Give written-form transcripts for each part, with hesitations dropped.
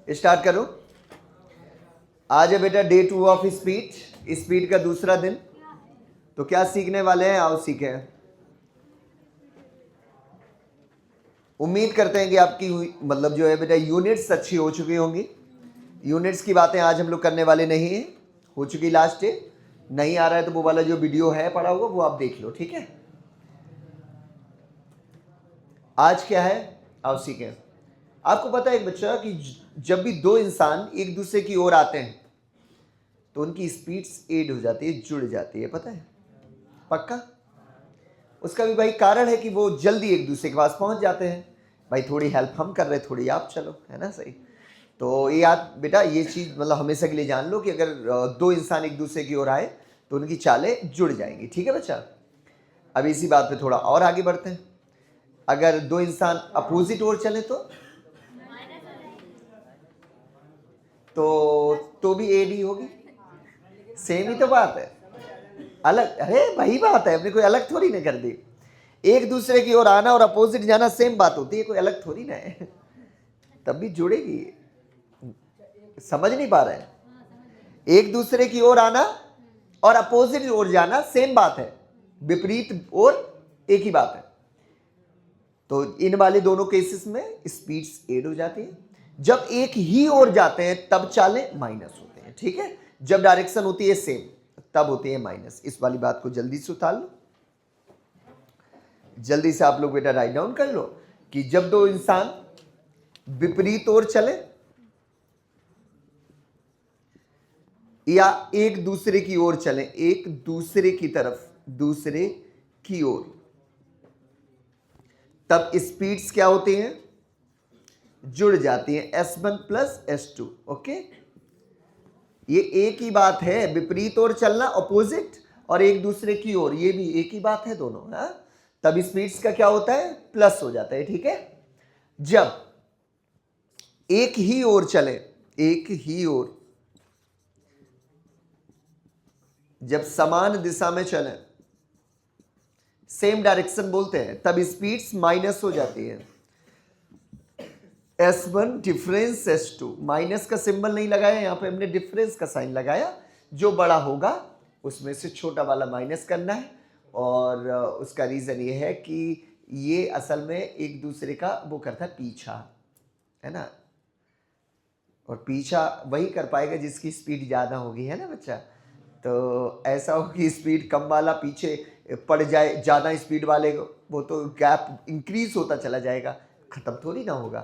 Start करो। आज है बेटा डे 2 ऑफ स्पीड, स्पीड का दूसरा दिन। तो क्या सीखने वाले हैं, आओ सीखें। उम्मीद करते हैं कि आपकी मतलब जो है बेटा यूनिट्स अच्छी हो चुकी होंगी। यूनिट्स की बातें आज हम लोग करने वाले नहीं हैं, हो चुकी लास्ट डे। नहीं आ रहा है तो वो वाला जो वीडियो है पड़ा हुआ वो आप देख लो, ठीक है। आज क्या है, आओ सीखें। आपको पता है एक बच्चा कि जब भी दो इंसान एक दूसरे की ओर आते हैं तो उनकी स्पीड्स एड हो जाती है, जुड़ जाती है, पता है पक्का। उसका भी भाई कारण है कि वो जल्दी एक दूसरे के पास पहुंच जाते हैं। भाई थोड़ी हेल्प हम कर रहे, थोड़ी आप चलो, है ना सही। तो ये याद बेटा, ये चीज़ मतलब हमेशा के लिए जान लो कि अगर दो इंसान एक दूसरे की ओर आए तो उनकी चालें जुड़ जाएंगी, ठीक है बच्चा। अब इसी बात पे थोड़ा और आगे बढ़ते हैं। अगर दो इंसान अपोजिट ओर चले तो भी एड ही होगी। सेम ही तो बात है, अलग, अरे वही बात है, अपने कोई अलग थोड़ी ना कर दी। एक दूसरे की ओर आना और अपोजिट जाना सेम बात होती है, कोई अलग थोड़ी ना है। तब भी जुड़ेगी, समझ नहीं पा रहे हैं। एक दूसरे की ओर आना और अपोजिट ओर जाना सेम बात है, विपरीत ओर एक ही बात है। तो इन वाले दोनों केसेस में स्पीड्स एड हो जाती है। जब एक ही ओर जाते हैं तब चालें माइनस होते हैं, ठीक है। जब डायरेक्शन होती है सेम तब होती है माइनस। इस वाली बात को जल्दी से उतार लो, जल्दी से आप लोग बेटा राइट डाउन कर लो कि जब दो इंसान विपरीत ओर चले या एक दूसरे की ओर चले, एक दूसरे की तरफ, दूसरे की ओर, तब स्पीड्स क्या होती हैं, जुड़ जाती हैं, S1 प्लस S2। ओके, ये एक ही बात है, विपरीत ओर चलना अपोजिट और एक दूसरे की ओर, ये भी एक ही बात है दोनों, है। तब स्पीड्स का क्या होता है, प्लस हो जाता है, ठीक है। जब एक ही ओर चले, एक ही ओर, जब समान दिशा में चले, सेम डायरेक्शन बोलते हैं, तब स्पीड्स माइनस हो जाती है। S1 डिफरेंस S2, माइनस का सिंबल नहीं लगाया यहां पे, हमने डिफरेंस का साइन लगाया। जो बड़ा होगा उसमें से छोटा वाला माइनस करना है। और उसका रीजन ये है कि ये असल में एक दूसरे का वो करता है पीछा, है ना। और पीछा वही कर पाएगा जिसकी स्पीड ज़्यादा होगी, है ना बच्चा। तो ऐसा हो कि स्पीड कम वाला पीछे पड़ जाए ज़्यादा स्पीड वाले को, वो तो गैप इंक्रीज होता चला जाएगा, ख़त्म थोड़ी ना होगा।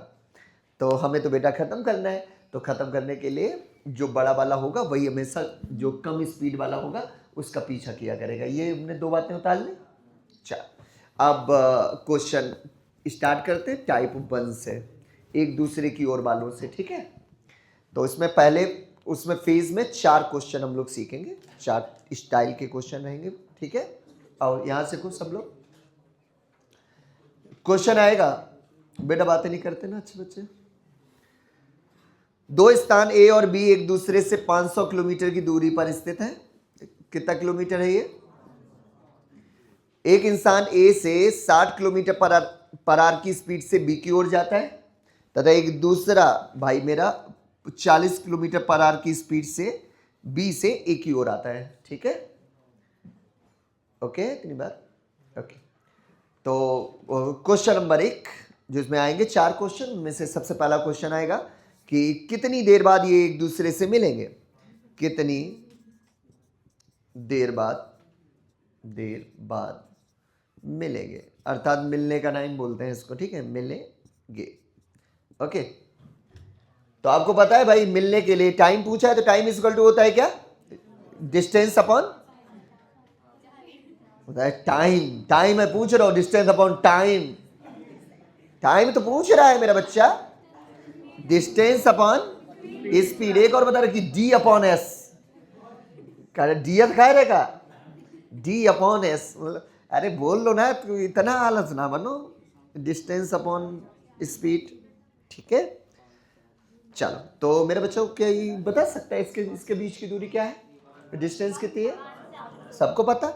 तो हमें तो बेटा ख़त्म करना है, तो ख़त्म करने के लिए जो बड़ा वाला होगा वही हमेशा जो कम स्पीड वाला होगा उसका पीछा किया करेगा। ये हमने दो बातें उतार ली। चल अब क्वेश्चन स्टार्ट करते हैं टाइप 1 से, एक दूसरे की ओर वालों से, ठीक है। तो इसमें पहले उसमें फेज में 4 क्वेश्चन हम लोग सीखेंगे, 4 स्टाइल के क्वेश्चन रहेंगे, ठीक है। और यहां से कुछ सब लोग क्वेश्चन आएगा बेटा, बातें नहीं करते ना अच्छे बच्चे। दो स्थान ए और बी एक दूसरे से 500 किलोमीटर की दूरी पर स्थित है। कितना किलोमीटर है ये? एक इंसान ए से 60 किलोमीटर पर आवर की स्पीड से बी की ओर जाता है तथा एक दूसरा भाई मेरा 40 किलोमीटर पर आवर की स्पीड से बी से ए की ओर आता है, ठीक है। ओके, इतनी बार ओके। तो क्वेश्चन नंबर 1 जो इसमें आएंगे 4 क्वेश्चन में से सबसे पहला क्वेश्चन आएगा कि कितनी देर बाद ये एक दूसरे से मिलेंगे, कितनी देर बाद मिलेंगे, अर्थात मिलने का टाइम बोलते हैं इसको, ठीक है, मिलेंगे। ओके, तो आपको पता है भाई मिलने के लिए टाइम पूछा है तो टाइम इक्वल टू होता है क्या, डिस्टेंस अपॉन होता है टाइम। टाइम मैं पूछ रहा हूं, डिस्टेंस अपॉन टाइम। टाइम तो पूछ रहा है मेरा बच्चा, डिस्टेंस अपॉन स्पीड। एक और बता रहा कि डी अपॉन एस, डी खा रहेगा, डी अपॉन एस, मतलब अरे बोल लो ना, तो इतना आलस ना बनो, डिस्टेंस अपॉन स्पीड, ठीक है। चलो, तो मेरे बच्चों क्या ये बता सकता है इसके बीच की दूरी क्या है, डिस्टेंस कितनी है, सबको पता।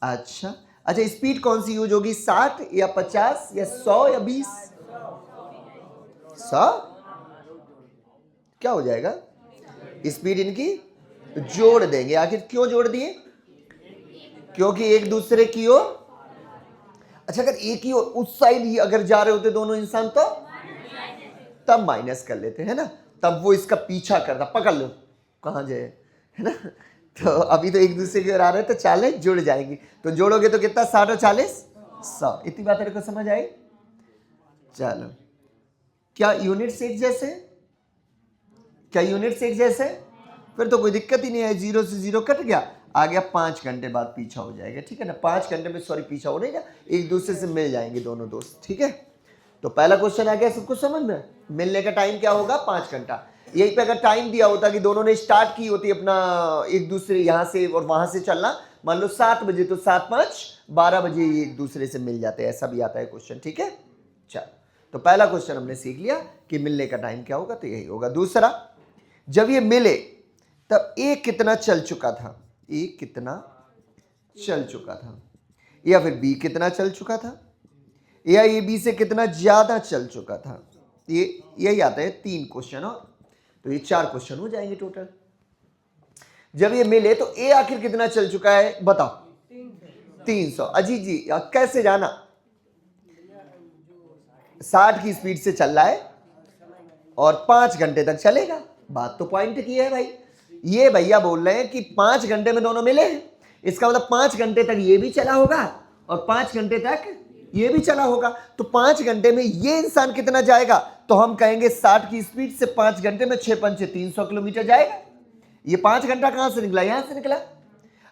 अच्छा, स्पीड कौन सी यूज होगी, 60 या 50 या 100 या 20? 100 क्या हो जाएगा, स्पीड इनकी जोड़ देंगे। आखिर क्यों जोड़ दिए, क्योंकि एक दूसरे की ओर, अच्छा अगर एक ही उस साइड ही अगर जा रहे होते दोनों इंसान तो तब माइनस कर लेते हैं ना, तब वो इसका पीछा करता, पकड़ लो कहाँ जाए, है ना। तो अभी तो एक दूसरे की ओर आ रहे हैं तो 40 जुड़ जाएंगी, तो जोड़ोगे तो कितना, 60 और 40 100। इतनी बात को समझ आई। चलो, क्या यूनिट्स एक जैसे, क्या यूनिट्स एक जैसे, फिर तो कोई दिक्कत ही नहीं है, 0 से 0 कट गया, आ गया 5 घंटे बाद पीछा हो जाएगा, ठीक है ना। 5 घंटे में सॉरी पीछा हो रहेगा, एक दूसरे से मिल जाएंगे दोनों दोस्त, ठीक है। तो पहला क्वेश्चन आ गया, सबको समझ में, मिलने का टाइम क्या होगा, 5 घंटा। यहीं पे अगर टाइम दिया होता कि दोनों ने स्टार्ट की होती अपना एक दूसरे यहाँ से और वहां से चलना, मान लो 7 बजे, तो 7 5 12 बजे एक दूसरे से मिल जाते हैं, ऐसा भी आता है क्वेश्चन, ठीक है। चलो, तो पहला क्वेश्चन हमने सीख लिया कि मिलने का टाइम क्या होगा, तो यही होगा। दूसरा, जब ये मिले तब ए कितना चल चुका था, ए कितना चल चुका था, या फिर बी कितना चल चुका था, या ये बी से कितना ज्यादा चल चुका था। ये यही आता है 3 क्वेश्चन, और तो ये 4 क्वेश्चन हो जाएंगे टोटल। जब ये मिले तो ए आखिर कितना चल चुका है बताओ, 300। अजीत जी कैसे जाना, 60 की स्पीड से चल रहा है और 5 घंटे तक चलेगा, बात तो पॉइंट की है भाई। ये भैया बोल रहे हैं कि 5 घंटे में दोनों मिले हैं, इसका मतलब 5 घंटे तक ये भी चला होगा और 5 घंटे तक ये भी चला होगा, तो 5 घंटे में ये इंसान कितना जाएगा, तो हम कहेंगे 60 की स्पीड से 5 घंटे में 6 पंचे 300 किलोमीटर जाएगा। ये 5 घंटा कहां से निकला, यहां से निकला।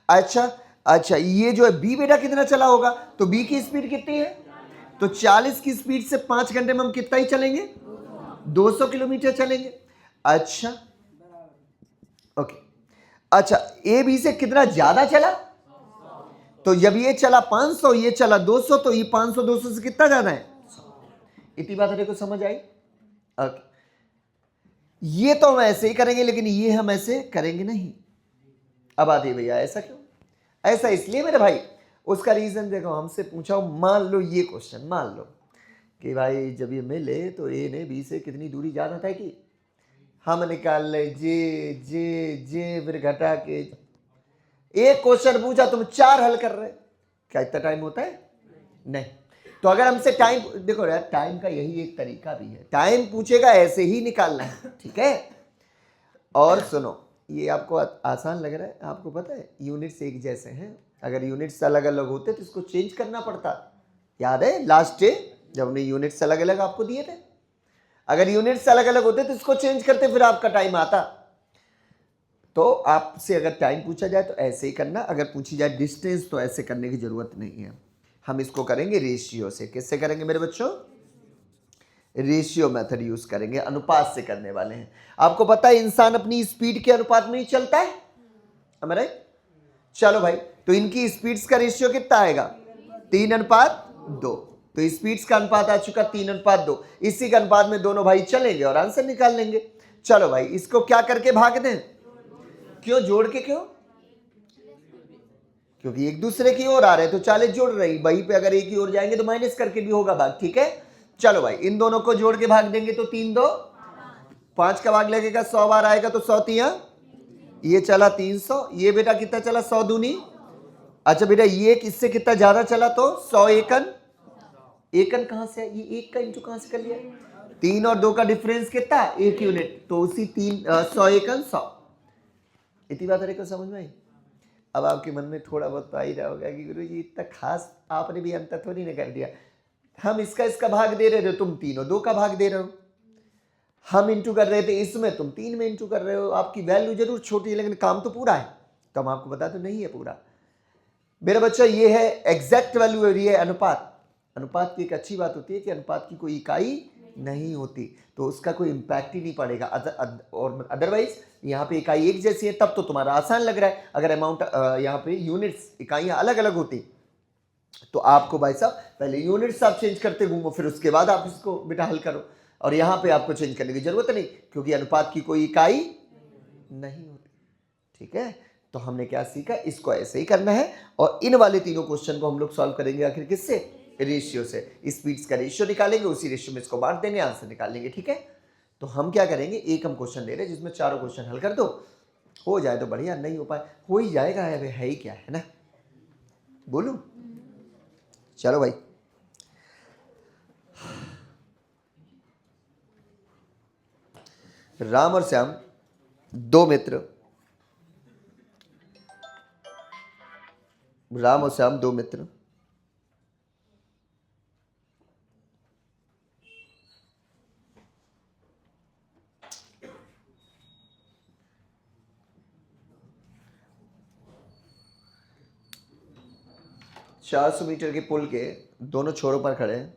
अच्छा, ये जो है बी बेटा कितना चला होगा, तो बी की स्पीड कितनी है, तो 40 की स्पीड से 5 घंटे में हम कितना ही चलेंगे, 200 किलोमीटर चलेंगे। अच्छा ओके, अच्छा ए बी से कितना ज्यादा चला, तो जब ये चला 500 ये चला 200, तो ये 500 200 से कितना ज्यादा है, 100। इतनी बात देखो समझ आई। ओके, ये तो हम ऐसे ही करेंगे, लेकिन ये हम ऐसे करेंगे नहीं। अब आती है भैया ऐसा क्यों, ऐसा इसलिए मेरे भाई, उसका रीजन देखो, हमसे पूछा मान लो ये क्वेश्चन, मान लो कि भाई जब ये मिले तो ए ने बी से कितनी दूरी ज्यादा तय की, हम निकाल ले जे फिर घटा के, एक क्वेश्चन पूछा तुम 4 हल कर रहे, क्या इतना टाइम होता है, नहीं। तो अगर हमसे टाइम, देखो यार टाइम का यही एक तरीका भी है, टाइम पूछेगा ऐसे ही निकालना है, ठीक है। और सुनो, ये आपको आसान लग रहा है, आपको पता है यूनिट्स एक जैसे हैं, अगर यूनिट्स अलग अलग होते तो इसको चेंज करना पड़ता, याद है लास्ट डे जब हमने यूनिट्स अलग अलग आपको दिए थे, अगर यूनिट्स अलग अलग होते तो इसको चेंज करते, फिर आपका टाइम आता। तो आपसे अगर टाइम पूछा जाए तो ऐसे ही करना, अगर पूछी जाए डिस्टेंस तो ऐसे करने की जरूरत नहीं है, हम इसको करेंगे रेशियो से। किससे करेंगे मेरे बच्चों, रेशियो मेथड यूज करेंगे, अनुपात से करने वाले हैं। आपको पता है इंसान अपनी स्पीड के अनुपात में ही चलता है, हमारे, चलो भाई, तो इनकी स्पीड्स का रेशियो कितना आएगा, 3:2। तो स्पीड्स का अनुपात आ चुका 3:2, इसी के अनुपात में दोनों भाई चलेंगे और आंसर निकाल लेंगे। चलो भाई, इसको क्या करके भाग दें, क्यों जोड़ के, क्यों, क्योंकि एक दूसरे की ओर आ रहे तो 40 जोड़ रही, वहीं पे अगर एक ही ओर जाएंगे तो माइनस करके भी होगा भाग, ठीक है। चलो भाई, इन दोनों को जोड़ के भाग देंगे तो 3 2 5 का भाग लगेगा, 100 बार आएगा तो 100 तिया, ये चला 300, ये बेटा कितना चला 100 दूनी, अच्छा बेटा ये इससे कितना ज्यादा चला तो 100 एकन, एकन कहां से, ये एक का इंटू कहां से कर लिया, 3 और 2 का डिफरेंस कितना, 1 यूनिट, तो उसी 100 एकन 100। इतनी बात है समझ में आई। अब आपके मन में थोड़ा बहुत तो आ ही रहा होगा कि गुरु जी इतना खास आपने भी अंतर थोड़ी ना कर दिया, हम इसका भाग दे रहे थे, तुम 3 और 2 का भाग दे रहे हो, हम इंटू कर रहे थे इसमें, तुम 3 में इंटू कर रहे हो, आपकी वैल्यू जरूर छोटी है लेकिन काम तो पूरा है, तो हम आपको बता दो नहीं है पूरा। मेरा बच्चा ये है एग्जैक्ट वैल्यू है, ये अनुपात। अनुपात की एक अच्छी बात होती है कि अनुपात की कोई इकाई नहीं होती, तो उसका कोई इंपैक्ट ही नहीं पड़ेगा। और अदरवाइज यहाँ पे इकाई एक जैसी है तब तो तुम्हारा आसान लग रहा है, अगर अमाउंट यहाँ पे यूनिट्स इकाइयाँ अलग अलग होती तो आपको भाई साहब पहले यूनिट्स आप चेंज करते घूमो, फिर उसके बाद आप इसको बेटा हल करो, और यहाँ पे आपको चेंज करने की जरूरत नहीं क्योंकि अनुपात की कोई इकाई नहीं होती, ठीक है। तो हमने क्या सीखा, इसको ऐसे ही करना है, और इन वाले तीनों क्वेश्चन को हम लोग सॉल्व करेंगे आखिर किससे, रेशियो से। स्पीड्स का रेशियो निकालेंगे, उसी रेशियो में इसको बांट देंगे, आंसर निकाल लेंगे, ठीक है। तो हम क्या करेंगे, एक हम क्वेश्चन ले रहे हैं जिसमें चारों क्वेश्चन हल कर दो, हो जाए तो बढ़िया, नहीं हो पाए हो ही जाएगा, है ही क्या, है ना। बोलूं? चलो भाई, राम और श्याम दो मित्र, राम और श्याम दो मित्र, चार 400 मीटर के पुल के दोनों छोरों पर खड़े हैं,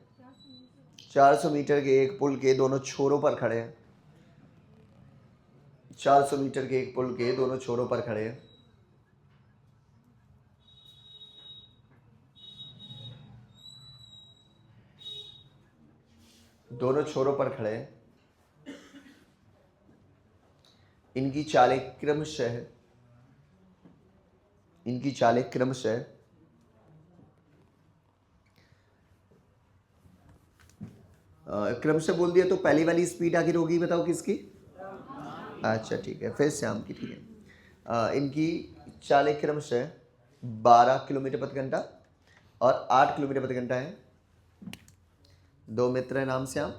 400 मीटर के एक पुल के दोनों छोरों पर खड़े हैं, 400 मीटर के एक पुल के दोनों छोरों पर खड़े हैं, दोनों छोरों पर खड़े हैं, इनकी चालें क्रमशः, इनकी चालें क्रमशः क्रमशः बोल दिया तो पहली वाली स्पीड आखिर होगी, बताओ किसकी? अच्छा ठीक है, फिर श्याम की, ठीक है। इनकी चालें क्रमशः 12 किलोमीटर प्रति घंटा और 8 किलोमीटर प्रति घंटा है। दो मित्र हैं, नाम श्याम,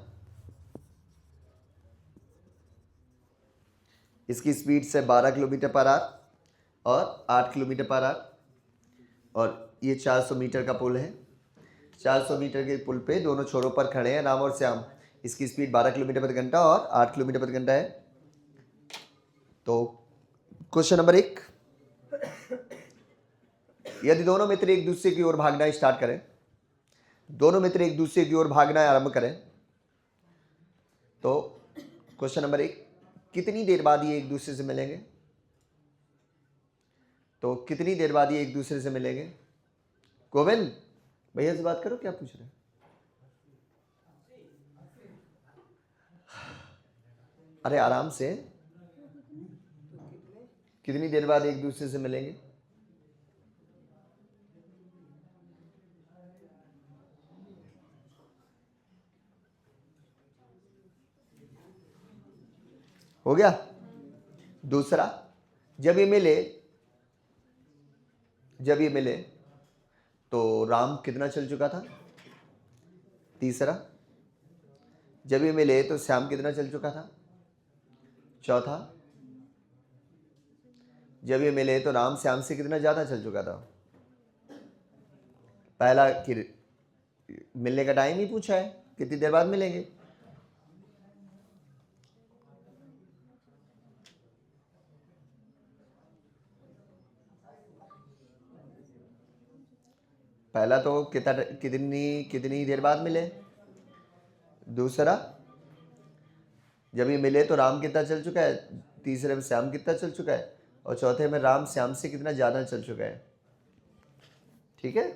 इसकी स्पीड से 12 किलोमीटर पर आवर और 8 किलोमीटर पर आवर, और ये 400 मीटर का पुल है। 400 मीटर के पुल पे दोनों छोरों पर खड़े हैं राम और श्याम, इसकी स्पीड 12 किलोमीटर प्रति घंटा और 8 किलोमीटर प्रति घंटा है। तो क्वेश्चन नंबर 1, यदि दोनों मित्र एक दूसरे की ओर भागना स्टार्ट करें, दोनों मित्र एक दूसरे की ओर भागना आरंभ करें, तो क्वेश्चन नंबर 1, कितनी देर बाद ये एक दूसरे से मिलेंगे? तो कितनी देर बाद ये एक दूसरे से मिलेंगे? गोविंद भैया से बात करो, क्या पूछ रहे हैं? अरे आराम से, कितनी देर बाद एक दूसरे से मिलेंगे? हो गया। दूसरा, जब ये मिले तो राम कितना चल चुका था? तीसरा, जब ये मिले तो श्याम कितना चल चुका था? चौथा, जब ये मिले तो राम श्याम से कितना ज्यादा चल चुका था? पहला मिलने का टाइम ही पूछा है, कितनी देर बाद मिलेंगे। पहला तो कितनी देर बाद मिले। दूसरा, जब ये मिले तो राम कितना चल चुका है, तीसरे में श्याम कितना चल चुका है, और चौथे में राम श्याम से कितना ज्यादा चल चुका है। ठीक है,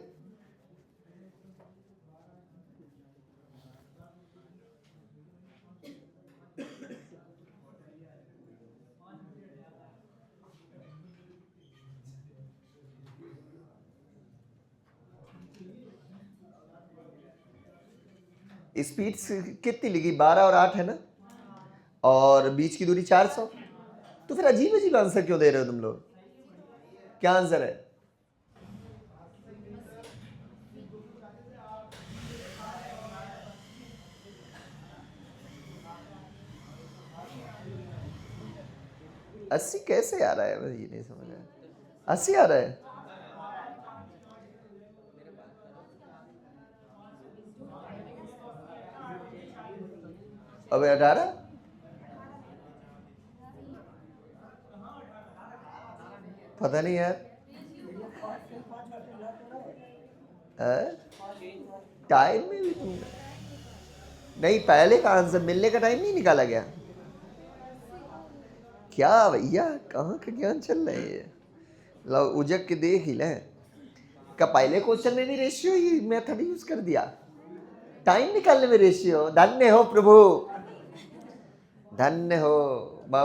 स्पीड कितनी लिखी? 12 और 8 है ना, और बीच की दूरी 400। तो फिर अजीब अजीब आंसर क्यों दे रहे हो तुम लोग? क्या आंसर है? अस्सी कैसे आ रहा है, मैं ये नहीं समझ रहा। 80 आ रहा है? अबे 18? पता नहीं यार, टाइम में भी तुम नहीं, पहले का आंसर मिलने का टाइम नहीं निकाला गया क्या भैया? कहाँ का ज्ञान चल रहा है ये? लो उजक के देख ही ले, का पहले क्वेश्चन में भी रेशियो ये मेथड यूज कर दिया, टाइम निकालने में रेशियो। धन्य हो प्रभु, धन्य हो।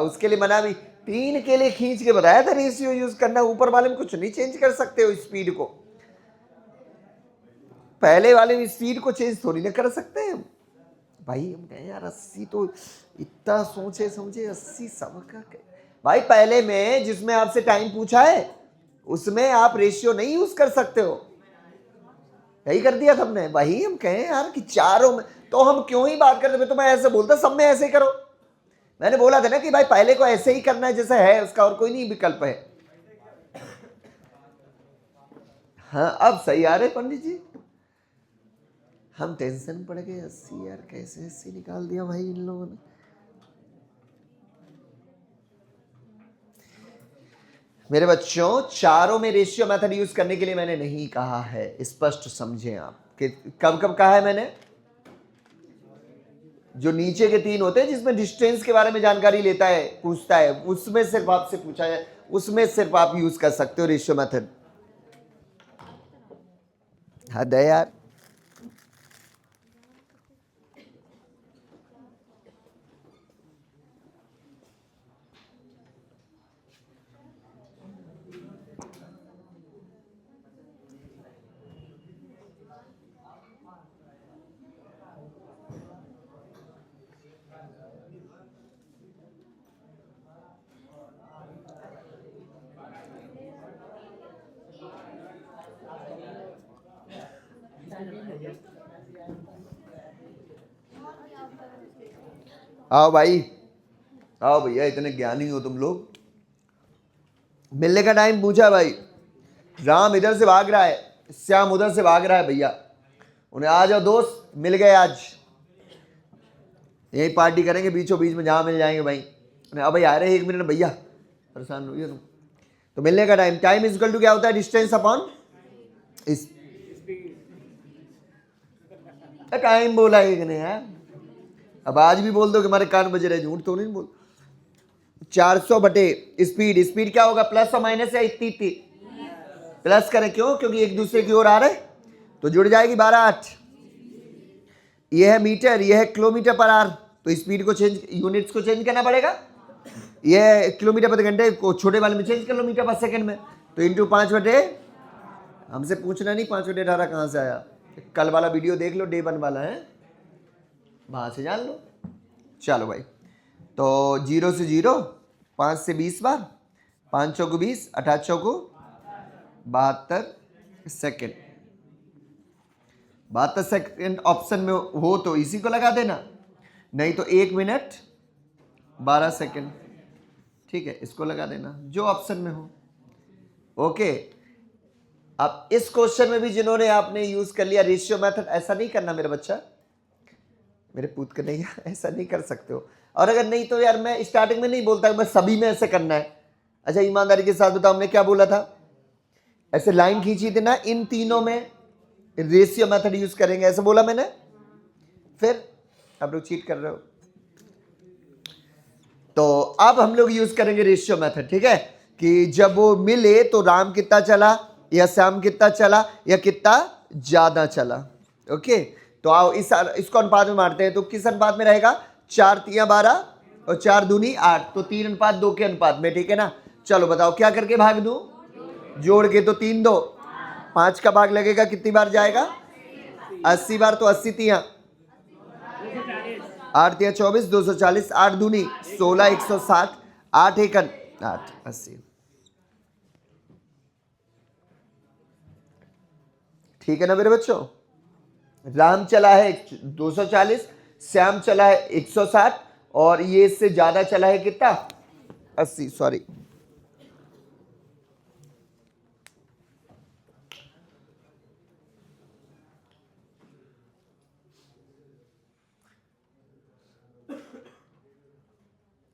उसके लिए मना भी 3 के लिए खींच के बताया था रेशियो यूज करना, ऊपर वाले में कुछ नहीं चेंज कर सकते हो स्पीड को, पहले वाले में स्पीड को चेंज थोड़ी ना कर सकते हैं। भाई हम कहें यार 80 तो इतना सोचे समझे 80 सबका भाई पहले में जिसमें आपसे टाइम पूछा है उसमें आप रेशियो नहीं यूज कर सकते हो, यही कर दिया सबने। भाई हम कहें यार कि चारों में तो हम क्यों ही बात करते, तो मैं ऐसे बोलता सब में ऐसे ही करो। मैंने बोला था ना कि भाई पहले को ऐसे ही करना है जैसा है, उसका और कोई नहीं विकल्प है। हाँ अब सही आ रहे पंडित जी। हम टेंशन पड़ गए 80 यार, कैसे 80 निकाल दिया भाई इन लोगों ने। मेरे बच्चों चारों में रेशियो मेथड यूज करने के लिए मैंने नहीं कहा है, स्पष्ट समझें आप कि कब कब कहा है मैंने। जो नीचे के तीन होते हैं जिसमें डिस्टेंस के बारे में जानकारी लेता है पूछता है, उसमें सिर्फ आपसे पूछा है, उसमें सिर्फ आप यूज कर सकते हो रेशियो मेथड। हद है यार। आओ भाई, आओ भैया, इतने ज्ञानी हो तुम लोग। मिलने का टाइम पूछा भाई, राम इधर से भाग रहा है, श्याम उधर से भाग रहा है भैया, उन्हें आ जाओ दोस्त, मिल गए आज, यही पार्टी करेंगे बीचों बीच में जहां मिल जाएंगे भाई। अब भाई आ रहे हैं 1 मिनट भैया, परेशान हो तुम। तो मिलने का time, time is equal to क्या होता है, डिस्टेंस अपॉन इस टाइम बोला एक ने यार। अब आज भी बोल दो कि हमारे कान बज रहे, झूठ तो नहीं बोल। 400 बटे स्पीड, स्पीड क्या होगा प्लस और माइनस या इतनी इतनी, प्लस करें क्यों, क्योंकि एक दूसरे की ओर आ रहे तो जुड़ जाएगी 12/8। यह है मीटर, यह है किलोमीटर पर आवर, तो स्पीड को चेंज, यूनिट्स को चेंज करना पड़ेगा। यह किलोमीटर प्रति घंटे को छोटे वाले में चेंज कर लो मीटर पर सेकंड में, तो इंटू 5 बटे, हमसे पूछना नहीं 5 बटे 18 कहाँ से आया, कल वाला वीडियो देख लो, डे 1 वाला है, वहां से जान लो। चलो भाई, तो 0 से 0, 5 से 20 बार, 5 चौको 20, 18 चौको 72 सेकेंड। 72 सेकेंड ऑप्शन में हो तो इसी को लगा देना, नहीं तो 1 मिनट 12 सेकेंड, ठीक है, इसको लगा देना जो ऑप्शन में हो। ओके, अब इस क्वेश्चन में भी जिन्होंने आपने यूज कर लिया रेशियो मेथड, ऐसा नहीं करना मेरा बच्चा, मेरे पूत के नहीं, ऐसा नहीं कर सकते हो। और अगर नहीं तो यार मैं स्टार्टिंग में नहीं बोलता मैं सभी में ऐसे करना है। अच्छा ईमानदारी के साथ बताओ हमने क्या बोला था, ऐसे लाइन खींची थी ना, इन तीनों में रेशियो मेथड यूज करेंगे, ऐसे बोला मैंने। फिर आप लोग चीट कर रहे हो, तो अब हम लोग यूज करेंगे रेशियो मेथड, ठीक है, कि जब वो मिले तो राम कितना चला या श्याम कितना चला या कितना ज्यादा चला। ओके, तो आओ इसको अनुपात में मारते हैं, तो किस अनुपात में रहेगा, 4 तिया 12 और 4 दूनी 8, तो 3:2 के अनुपात में, ठीक है ना। चलो बताओ क्या करके भाग दूं, जोड़ के, तो 3 2 5 का भाग लगेगा, कितनी बार जाएगा, 80 बार, तो 80 तिया 8 तिया 24, 240, 8 दूनी 16, 160, 8 एकन 8, 80, ठीक है ना मेरे बच्चों। राम चला है 240, श्याम चला है 160, और ये इससे ज्यादा चला है कितना, 80, सॉरी।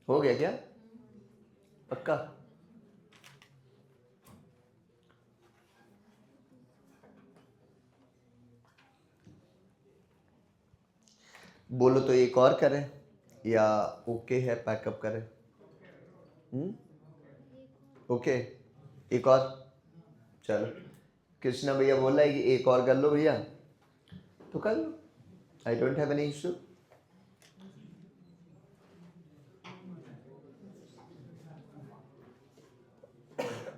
हो गया क्या, पक्का। बोलो तो एक और करें या ओके है, पैकअप करें। ओके, एक और, चलो कृष्णा भैया बोल रहा है कि एक और कर लो भैया, तो कर लो, I don't have any issue.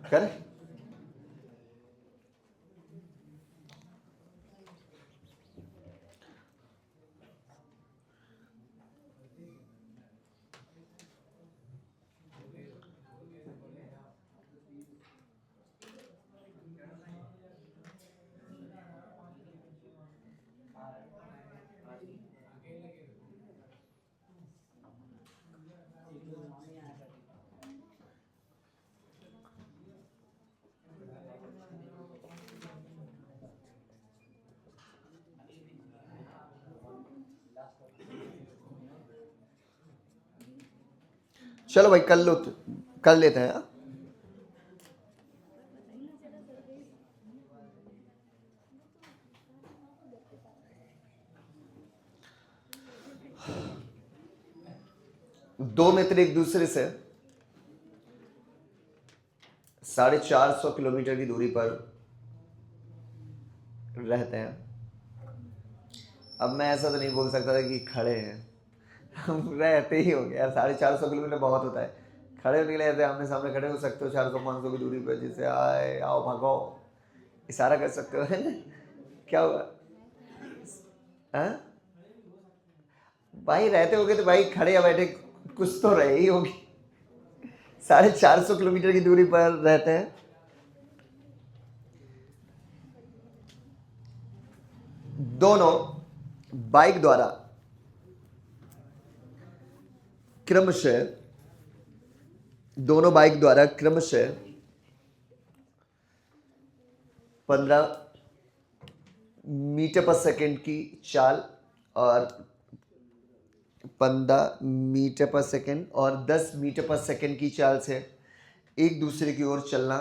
कर, चलो भाई कर लो, कर लेते हैं। 2 मित्र एक दूसरे से 450 किलोमीटर की दूरी पर रहते हैं। अब मैं ऐसा तो नहीं बोल सकता था कि खड़े हैं, हम रहते ही हो गया। 450 किलोमीटर बहुत होता है। खड़े होने के लिए आमने सामने खड़े हो सकते हो 400-500 की दूरी पर, जिससे आए आओ भागो इशारा कर सकते हो, है ना? क्या हुआ? हाँ भाई, रहते होगे तो भाई खड़े या बैठे कुछ तो रहे ही होगी। 450 किलोमीटर की दूरी पर रहते हैं। दोनों बाइक द्वारा क्रमशः 15 मीटर पर सेकंड की चाल और 15 मीटर पर सेकंड और 10 मीटर पर सेकंड की चाल से एक दूसरे की ओर चलना।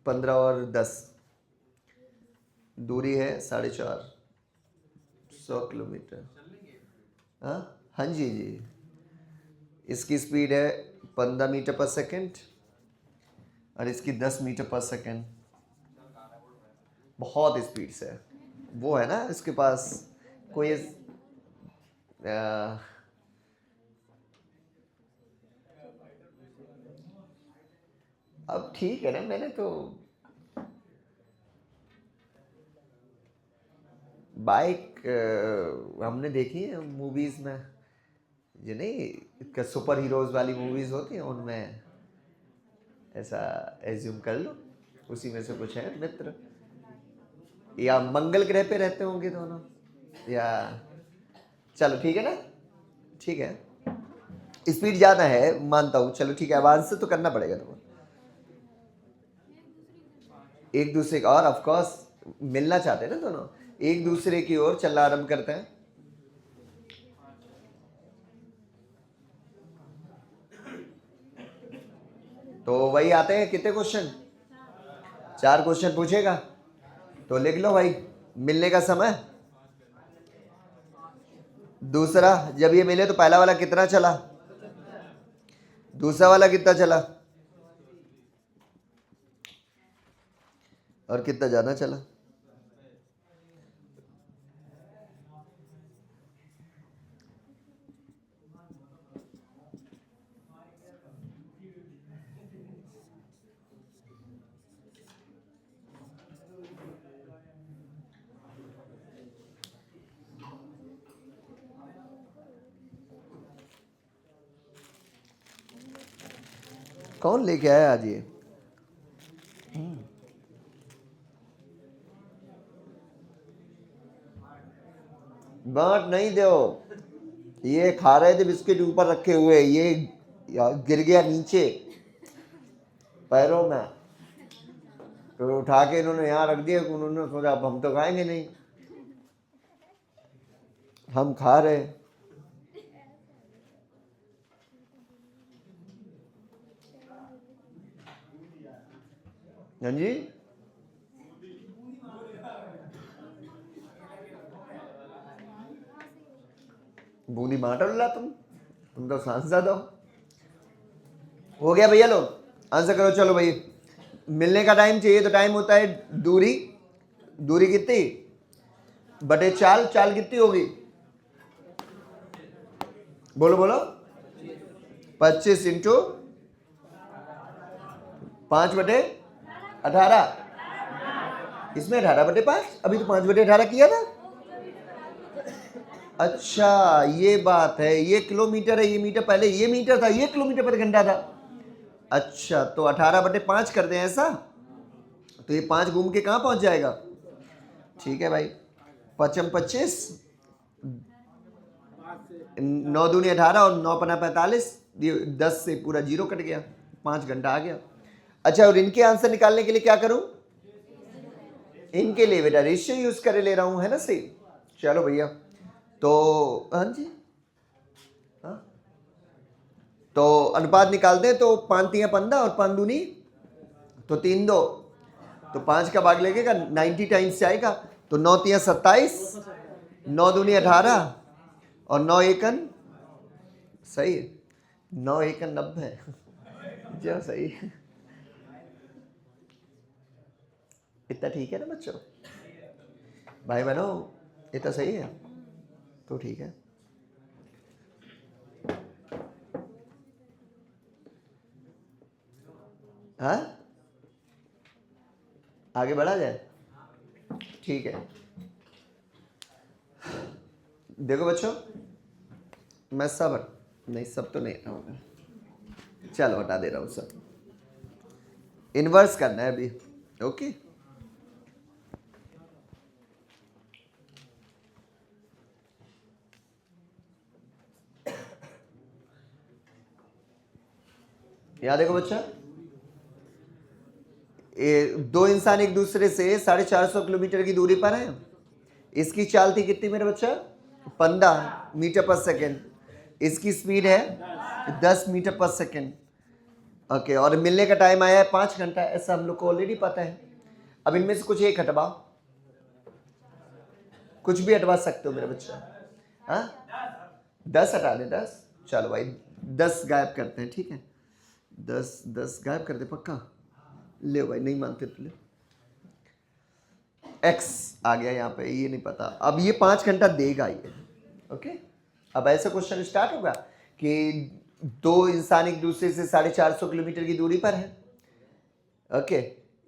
15 और 10 दूरी है 450 किलोमीटर। हाँ जी जी, इसकी स्पीड है 15 मीटर पर सेकंड और इसकी 10 मीटर पर सेकंड। बहुत स्पीड से वो है ना, इसके पास कोई अब ठीक है ना, मैंने तो बाइक हमने देखी है मूवीज में, ये नहीं सुपर हीरोज वाली मूवीज होती हैं, उनमें ऐसा एज्यूम कर लो उसी में से कुछ है मित्र, या मंगल ग्रह पे रहते होंगे दोनों, या चलो ठीक है ना, ठीक है। स्पीड ज़्यादा है मानता हूँ, चलो ठीक है, अब आंसर तो करना पड़ेगा तुम्हें। एक दूसरे का, और ऑफ कोर्स मिलना चाहते हैं ना दोनों, एक दूसरे की ओर चलना आरंभ करते हैं। तो वही आते हैं कितने क्वेश्चन, 4 क्वेश्चन पूछेगा, तो लिख लो भाई। मिलने का समय, दूसरा जब ये मिले तो पहला वाला कितना चला, दूसरा वाला कितना चला और कितना ज्यादा चला। कौन लेके आया आज ये? बांट नहीं दो, ये खा रहे थे बिस्किट ऊपर रखे हुए, ये गिर गया नीचे पैरों में, तो उठा के इन्होंने यहाँ रख दिया। उन्होंने सोचा अब हम तो खाएंगे नहीं, हम खा रहे। हाँ जी, बूंदी बांट ला तुम तो सांसद हो गया भैया। लोग आंसर करो, चलो भाई। मिलने का टाइम चाहिए तो टाइम होता है दूरी, दूरी कितनी बटे चाल, चाल कितनी होगी, बोलो बोलो, 25 इंटू 5/18। इसमें 18/5, अभी तो 5/18 किया था। अच्छा ये बात है, ये किलोमीटर है, ये मीटर, पहले ये मीटर था, ये किलोमीटर पर घंटा था। अच्छा तो 18/5 कर दें ऐसा, तो ये 5 घूम के कहाँ पहुंच जाएगा। ठीक है भाई, 5 25, 9 दूनी 18 और 9 पना 45, 10 से पूरा 0 कट गया, 5 घंटा आ गया। अच्छा, और इनके आंसर निकालने के लिए क्या करूं, इनके लिए बेटा रेशियो यूज कर ले रहा हूं, है ना सही। चलो भैया, तो हाँ जी, हाँ तो अनुपात निकालते हैं तो 5 3 15 और 5 दूनी तो 3 2, तो 5 का भाग लगेगा 90 टाइम्स जाएगा, तो 9 3 27, 9 दूनी 18 और 9 एकन सही है, 9 एकन 90 जो सही है। इतना ठीक है ना बच्चों, भाई बहनों इतना सही है तो ठीक है। हाँ आगे बढ़ा जाए, ठीक है। देखो बच्चों मैं सब नहीं, सब तो नहीं हटाऊंगा, चलो हटा दे रहा हूं सब, इन्वर्स करना है अभी, ओके। यहाँ देखो बच्चा, दो इंसान एक दूसरे से 450 किलोमीटर की दूरी पर हैं। इसकी चाल थी कितनी मेरे बच्चा? 15 मीटर पर सेकेंड। इसकी स्पीड है 10 मीटर पर सेकेंड, ओके। और मिलने का टाइम आया है 5 घंटा, ऐसा हम लोग को ऑलरेडी पता है। अब इनमें से कुछ एक हटवाओ, कुछ भी हटवा सकते हो मेरे बच्चा। हाँ 10 हटा दे, 10, चलो भाई 10 गायब करते हैं, ठीक है। 10 गायब कर दे पक्का, ले भाई नहीं मानते तो ले। एक्स आ गया यहाँ पे, ये नहीं पता, अब ये 5 घंटा देगा ये, ओके। अब ऐसा क्वेश्चन स्टार्ट होगा कि दो इंसान एक दूसरे से 450 किलोमीटर की दूरी पर है, ओके।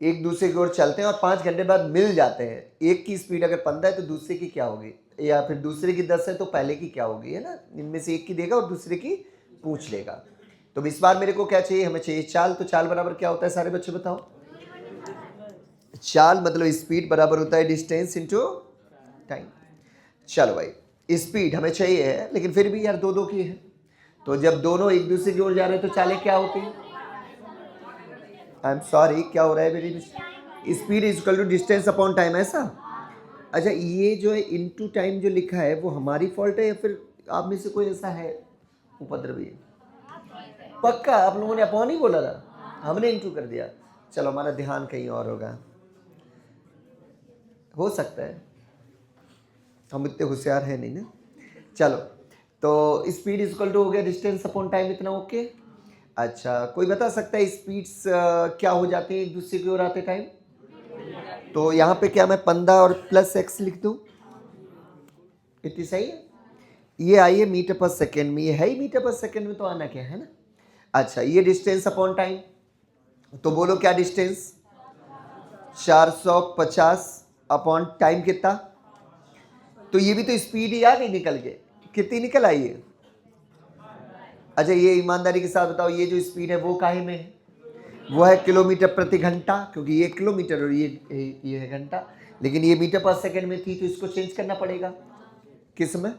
एक दूसरे की ओर चलते हैं और 5 घंटे बाद मिल जाते हैं। एक की स्पीड अगर 15 है तो दूसरे की क्या होगी, या फिर दूसरे की 10 है तो पहले की क्या होगी, है ना। इनमें से एक की देगा और दूसरे की पूछ लेगा। तो इस बार मेरे को क्या चाहिए, हमें चाहिए चाल। तो चाल बराबर क्या होता है सारे बच्चे बताओ? चाल मतलब स्पीड बराबर होता है डिस्टेंस इनटू टाइम। चलो भाई स्पीड हमें चाहिए है, लेकिन फिर भी यार दो दो की है, तो जब दोनों एक दूसरे की ओर जा रहे हैं तो चालें क्या होती है? आई एम सॉरी क्या हो रहा है मेरी? Speed is equal to distance upon time, ऐसा? अच्छा ये जो है इनटू टाइम जो लिखा है वो हमारी फॉल्ट है या फिर आप में से कोई ऐसा है उपद्रवी? पक्का आप लोगों ने अपॉन ही बोला था, हमने इनटू कर दिया। चलो हमारा ध्यान कहीं और होगा, हो सकता है, हम इतने होशियार हैं नहीं ना। चलो तो स्पीड इज इक्वल टू हो गया डिस्टेंस अपॉन टाइम, इतना ओके। अच्छा कोई बता सकता है स्पीड्स क्या हो जाती है एक दूसरे की ओर आते टाइम? तो यहाँ पे क्या मैं 15 और प्लस एक्स लिख दूँ, इतनी सही है। ये आई है मीटर पर सेकेंड में, ये है ही मीटर पर सेकेंड में, तो आना क्या है ना। अच्छा ये डिस्टेंस अपॉन टाइम, तो बोलो क्या डिस्टेंस? 450 अपॉन टाइम कितना? तो ये भी तो स्पीड ही आ गई निकल के, कितनी निकल आई है? अच्छा ये ईमानदारी के साथ बताओ, ये जो स्पीड है वो काहे में है? वो है किलोमीटर प्रति घंटा, क्योंकि ये किलोमीटर और ये है घंटा, लेकिन ये मीटर पर सेकंड में थी तो इसको चेंज करना पड़ेगा। किस में?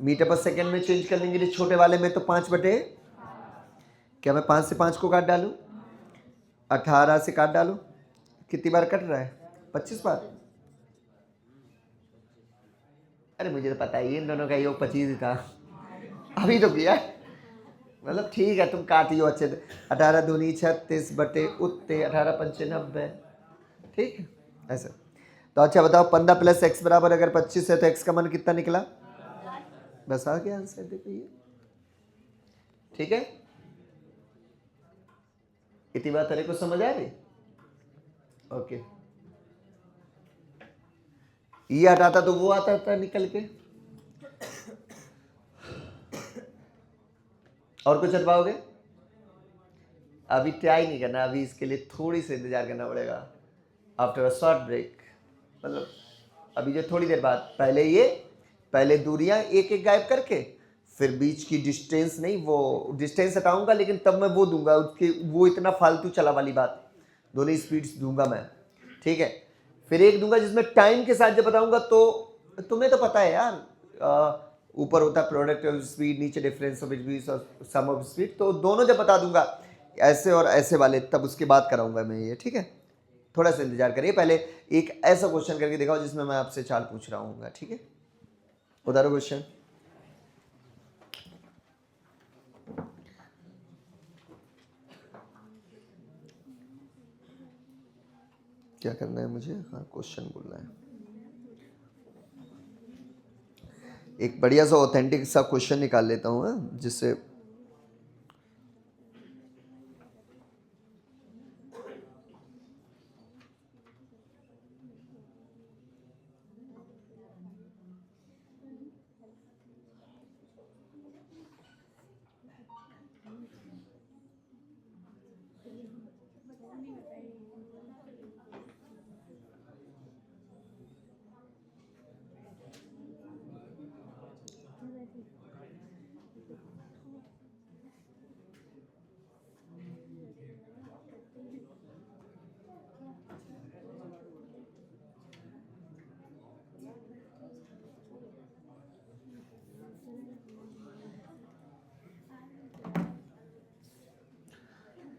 मीटर पर सेकंड में चेंज कर लेंगे छोटे वाले में, तो 5 बटे, क्या मैं 5 से 5 को काट डालूं? 18 से काट डालूं, कितनी बार कट रहा है? 25 बार। अरे मुझे तो पता है इन दोनों का योग 25 ही था, अभी तो किया, मतलब ठीक है तुम काटियो अच्छे से। 18 दूनी 36 बटे उत्ते 18 पंचे 90, ठीक है ऐसे। तो अच्छा बताओ 15 प्लस एक्स बराबर अगर 25 है तो एक्स का मान कितना निकला? बस आ गया आंसर, देखो ये, ठीक है। इतनी बात तेरे को समझ आ रही? ओके। ये हटाता तो वो आता था निकल के, और कुछ हटवाओगे? अभी ट्राई नहीं करना, अभी इसके लिए थोड़ी सी इंतजार करना पड़ेगा आफ्टर अ शॉर्ट ब्रेक। मतलब अभी जो थोड़ी देर बाद, पहले दूरियां एक एक गायब करके, फिर बीच की डिस्टेंस नहीं, वो डिस्टेंस हटाऊंगा लेकिन तब मैं वो दूंगा उसके, वो इतना फालतू चला वाली बात, दोनों स्पीड्स दूंगा मैं, ठीक है। फिर एक दूंगा जिसमें टाइम के साथ जब बताऊंगा, तो तुम्हें तो पता है यार, ऊपर होता है प्रोडक्ट ऑफ स्पीड, नीचे difference of sum of speed, तो दोनों जब बता दूंगा ऐसे और ऐसे वाले, तब उसके बाद कराऊंगा मैं ये, ठीक है। थोड़ा सा इंतजार करिए, पहले एक ऐसा क्वेश्चन करके दिखाओ जिसमें मैं आपसे चाल पूछ रहा हूँ, ठीक है। उधारो क्वेश्चन, क्या करना है मुझे? हाँ, क्वेश्चन बोलना है। एक बढ़िया सा ऑथेंटिक सा क्वेश्चन निकाल लेता हूँ, जिससे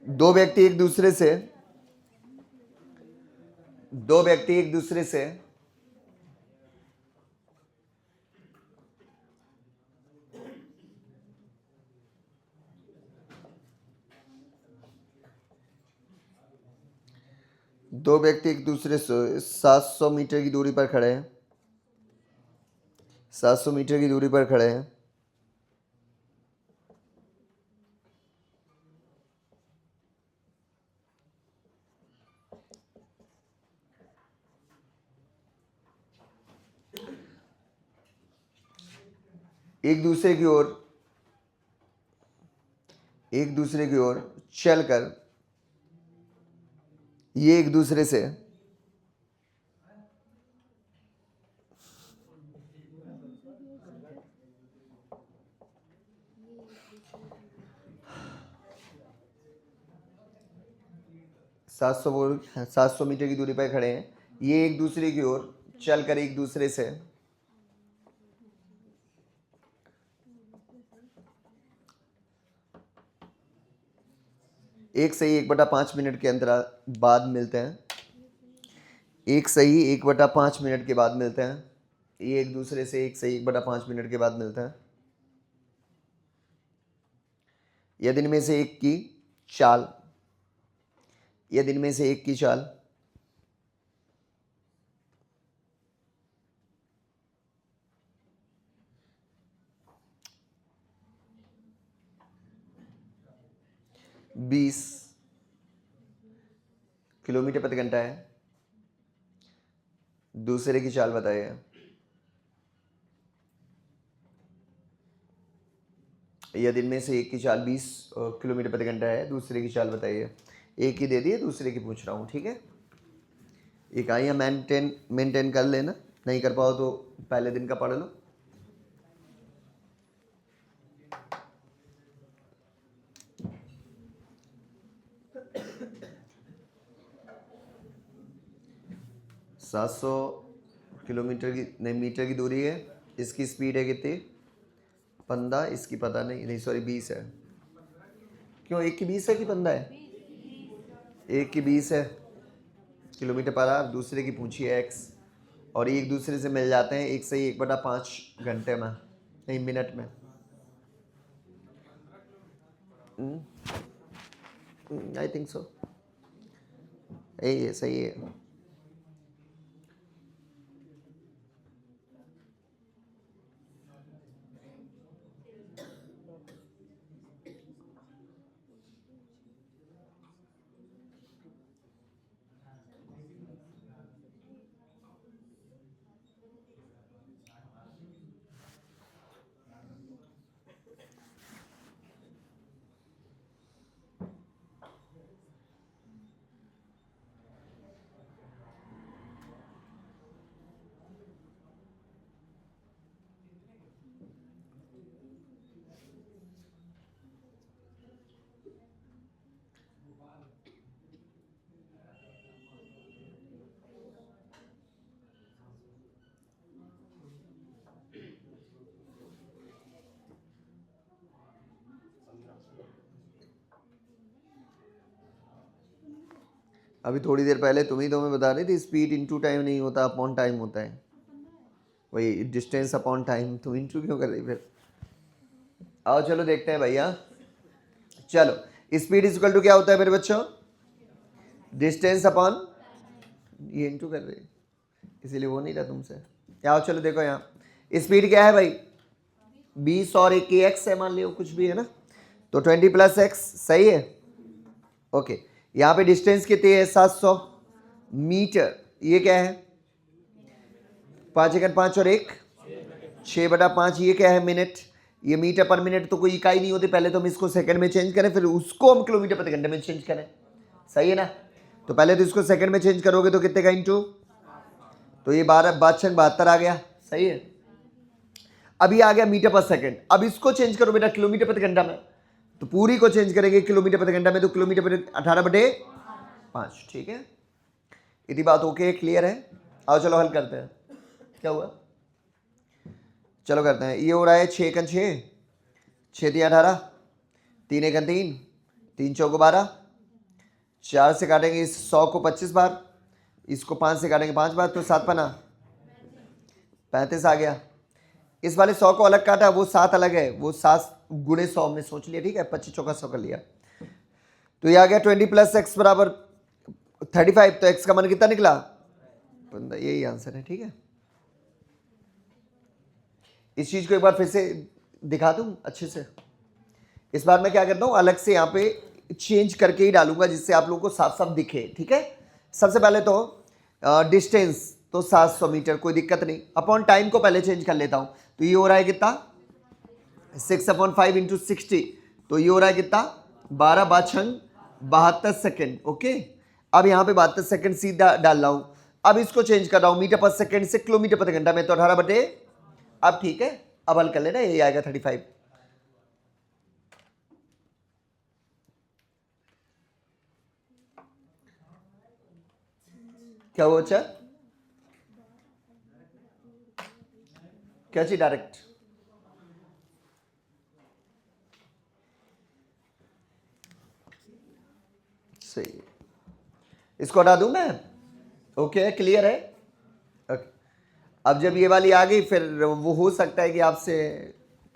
दो व्यक्ति एक दूसरे से दो व्यक्ति एक दूसरे से दो व्यक्ति एक दूसरे से 700 मीटर की दूरी पर खड़े हैं। 700 मीटर की दूरी पर खड़े हैं। एक दूसरे की ओर चलकर ये एक दूसरे से सात सौ मीटर की दूरी पर खड़े हैं। ये एक दूसरे की ओर चलकर एक दूसरे से एक सही 1/5 मिनट के अंतराल बाद मिलते हैं। एक सही 1/5 मिनट के बाद मिलते हैं। ये एक दूसरे से एक सही 1/5 मिनट के बाद मिलते हैं। यदि इनमें से एक की चाल 20 किलोमीटर प्रति घंटा है, दूसरे की चाल बताइए। यदि इनमें से एक की चाल 20 किलोमीटर प्रति घंटा है, दूसरे की चाल बताइए। एक की दे दी है, दूसरे की पूछ रहा हूँ, ठीक है। इकाइयाँ मेंटेन कर लेना, नहीं कर पाओ तो पहले दिन का पढ़ लो। सात सौ किलोमीटर की नहीं मीटर की दूरी है। इसकी स्पीड है कितनी? 15। इसकी पता नहीं सॉरी 20 है। क्यों एक की 20 है कि 15 है? एक की 20 है किलोमीटर पर आवर, दूसरे की पूछिए x। और एक दूसरे से मिल जाते हैं एक सही 1/5 घंटे में, नहीं मिनट में। आई थिंक सो यही है, सही है। अभी थोड़ी देर पहले तुम ही तो मैं बता रही थी, स्पीड इनटू टाइम नहीं होता, अपॉन टाइम होता है। वही डिस्टेंस अपॉन टाइम, तुम इनटू क्यों कर रही फिर? आओ चलो देखते हैं भैया। चलो स्पीड इज इक्वल टू क्या होता है मेरे बच्चों? डिस्टेंस अपॉन ये इंटू कर रही, इसीलिए वो नहीं रहा तुमसे। आओ चलो देखो यहाँ स्पीड क्या है भाई, 20 और 1 की x है, मान लियो कुछ भी है ना, तो 20 + x सही है। ओके, यहाँ पे डिस्टेंस कितनी है 700 मीटर, ये क्या है 5 × 5 और 1 6/5, ये क्या है मिनट, ये मीटर पर मिनट तो कोई इकाई नहीं होती, पहले तो हम इसको सेकंड में चेंज करें फिर उसको हम किलोमीटर प्रति घंटे में चेंज करें, सही है ना। तो पहले तो इसको सेकंड में चेंज करोगे तो कितने का इंटू, तो ये 12×72 आ गया, सही है। अभी आ गया मीटर पर सेकंड, अब इसको चेंज करो बेटा किलोमीटर प्रति घंटा में, तो पूरी को चेंज करेंगे किलोमीटर प्रति घंटा में, तो किलोमीटर प्रति 18/5, ठीक है। इतनी बात ओके, क्लियर है। आओ चलो हल करते हैं, क्या हुआ, चलो करते हैं। ये हो रहा है 6 × 6, 6 × 3 18, 3 × 1 3, 3 × 4 12, 4 से काटेंगे इस 100 को 25 बार, इसको 5 से काटेंगे 5 बार, तो 7 × 5 35 आ गया। इस वाले 100 को अलग काटा, वो 7 अलग है, वो 7 × 100 हमने सोच लिया, ठीक है, 25 चौका 100 कर लिया, तो ये आ गया 20 + x = 35, तो x का मान कितना निकला 15, यही आंसर है, ठीक है। इस चीज को एक बार फिर से दिखा दूं अच्छे से। इस बार मैं क्या करता हूं, अलग से यहाँ पे चेंज करके ही डालूंगा जिससे आप लोगों को साफ साफ दिखे, ठीक है। सबसे पहले तो डिस्टेंस तो 700 मीटर, कोई दिक्कत नहीं, अपॉन टाइम को पहले चेंज कर लेता हूं, तो ये हो रहा है कितना 6/5 × 60, तो ये हो रहा है कितना 12/6 सेकेंड, ओके। अब यहाँ पे 72 सेकेंड सीधा डाल रहा हूं, अब इसको चेंज कर रहा हूं मीटर पर सेकेंड से किलोमीटर प्रति घंटा में, तो 18 अब ठीक है, अब हल कर लेना, ये आएगा 35। क्या हुआ बच्चा, क्या चाहिए डायरेक्ट, सही, इसको हटा दूं मैं, ओके क्लियर है। ओके, अब जब ये वाली आ गई फिर वो हो सकता है कि आपसे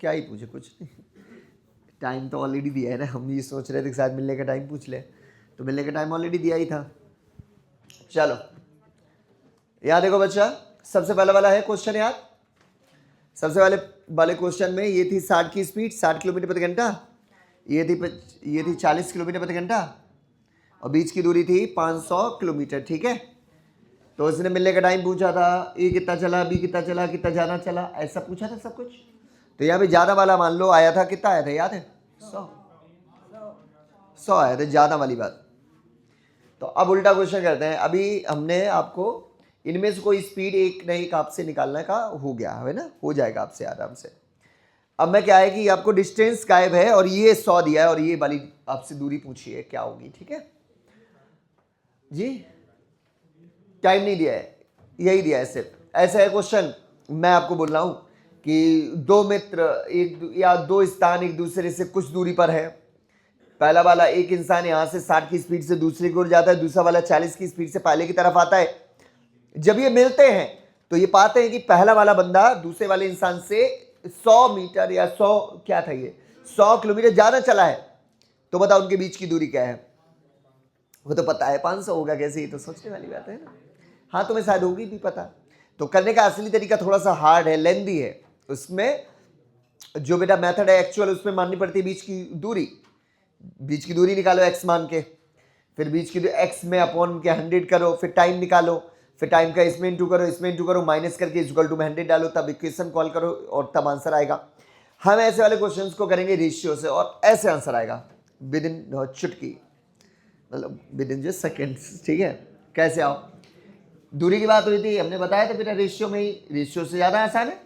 क्या ही पूछे, कुछ नहीं, टाइम तो ऑलरेडी दिया है ना, हम ये सोच रहे थे कि शायद मिलने का टाइम पूछ ले, तो मिलने का टाइम ऑलरेडी दिया ही था। चलो यहाँ देखो बच्चा, सबसे पहला वाला है क्वेश्चन यार, सबसे वाले क्वेश्चन में ये थी 60 की स्पीड 60 किलोमीटर प्रति घंटा, ये थी 40 किलोमीटर प्रति घंटा, और बीच की दूरी थी 500 किलोमीटर, ठीक है। तो इसने मिलने का टाइम पूछा था, ए कितना चला, बी कितना चला, कितना जाना चला, ऐसा पूछा था सब कुछ। तो यहाँ पे ज़्यादा वाला मान लो आया था, कितना आया था याद है, 100 आया था, ज़्यादा वाली बात। तो अब उल्टा क्वेश्चन करते हैं, अभी हमने आपको इनमें से कोई स्पीड एक न एक आपसे निकालने का हो गया है ना, हो जाएगा आपसे आराम से। अब मैं क्या है कि आपको डिस्टेंस गायब है और ये 100 दिया है और ये वाली आपसे दूरी पूछी है क्या होगी, ठीक है जी। टाइम नहीं दिया है, यही दिया है सिर्फ, ऐसा है क्वेश्चन। मैं आपको बोल रहा हूं कि दो मित्र एक या दो स्थान एक दूसरे से कुछ दूरी पर है, पहला वाला एक इंसान यहां से 60 की स्पीड से दूसरी की ओर जाता है, दूसरा वाला 40 की स्पीड से पहले की तरफ आता है। जब ये मिलते हैं तो ये पाते हैं कि पहला वाला बंदा दूसरे वाले इंसान से 100 मीटर या 100 क्या था ये 100 किलोमीटर ज्यादा चला है, तो बताओ उनके बीच की दूरी क्या है। वो तो पता है 500 होगा, कैसे, ये तो सोचने वाली बात है ना। हाँ तुम्हें शायद होगी भी पता। तो करने का असली तरीका थोड़ा सा हार्ड है, लेंदी है, उसमें जो बेटा मेथड है एक्चुअल उसमें माननी पड़ती है बीच की दूरी। बीच की दूरी निकालो x मान के, फिर बीच की x में अपॉन के 100 करो, फिर टाइम निकालो, फिर टाइम का इसमें इंटू करो, इसमें इंटू करो, माइनस करके इक्वल टू में 100 डालो, तब इक्वेशन कॉल करो और तब आंसर आएगा। हम ऐसे वाले क्वेश्चंस को करेंगे रेशियो से और ऐसे आंसर आएगा विद इन चुटकी, मतलब विद इन जस्ट सेकेंड्स, ठीक है। कैसे आओ, दूरी की बात हुई थी, हमने बताया था बेटा रेशियो में ही, रेशियो से ज़्यादा आसान है।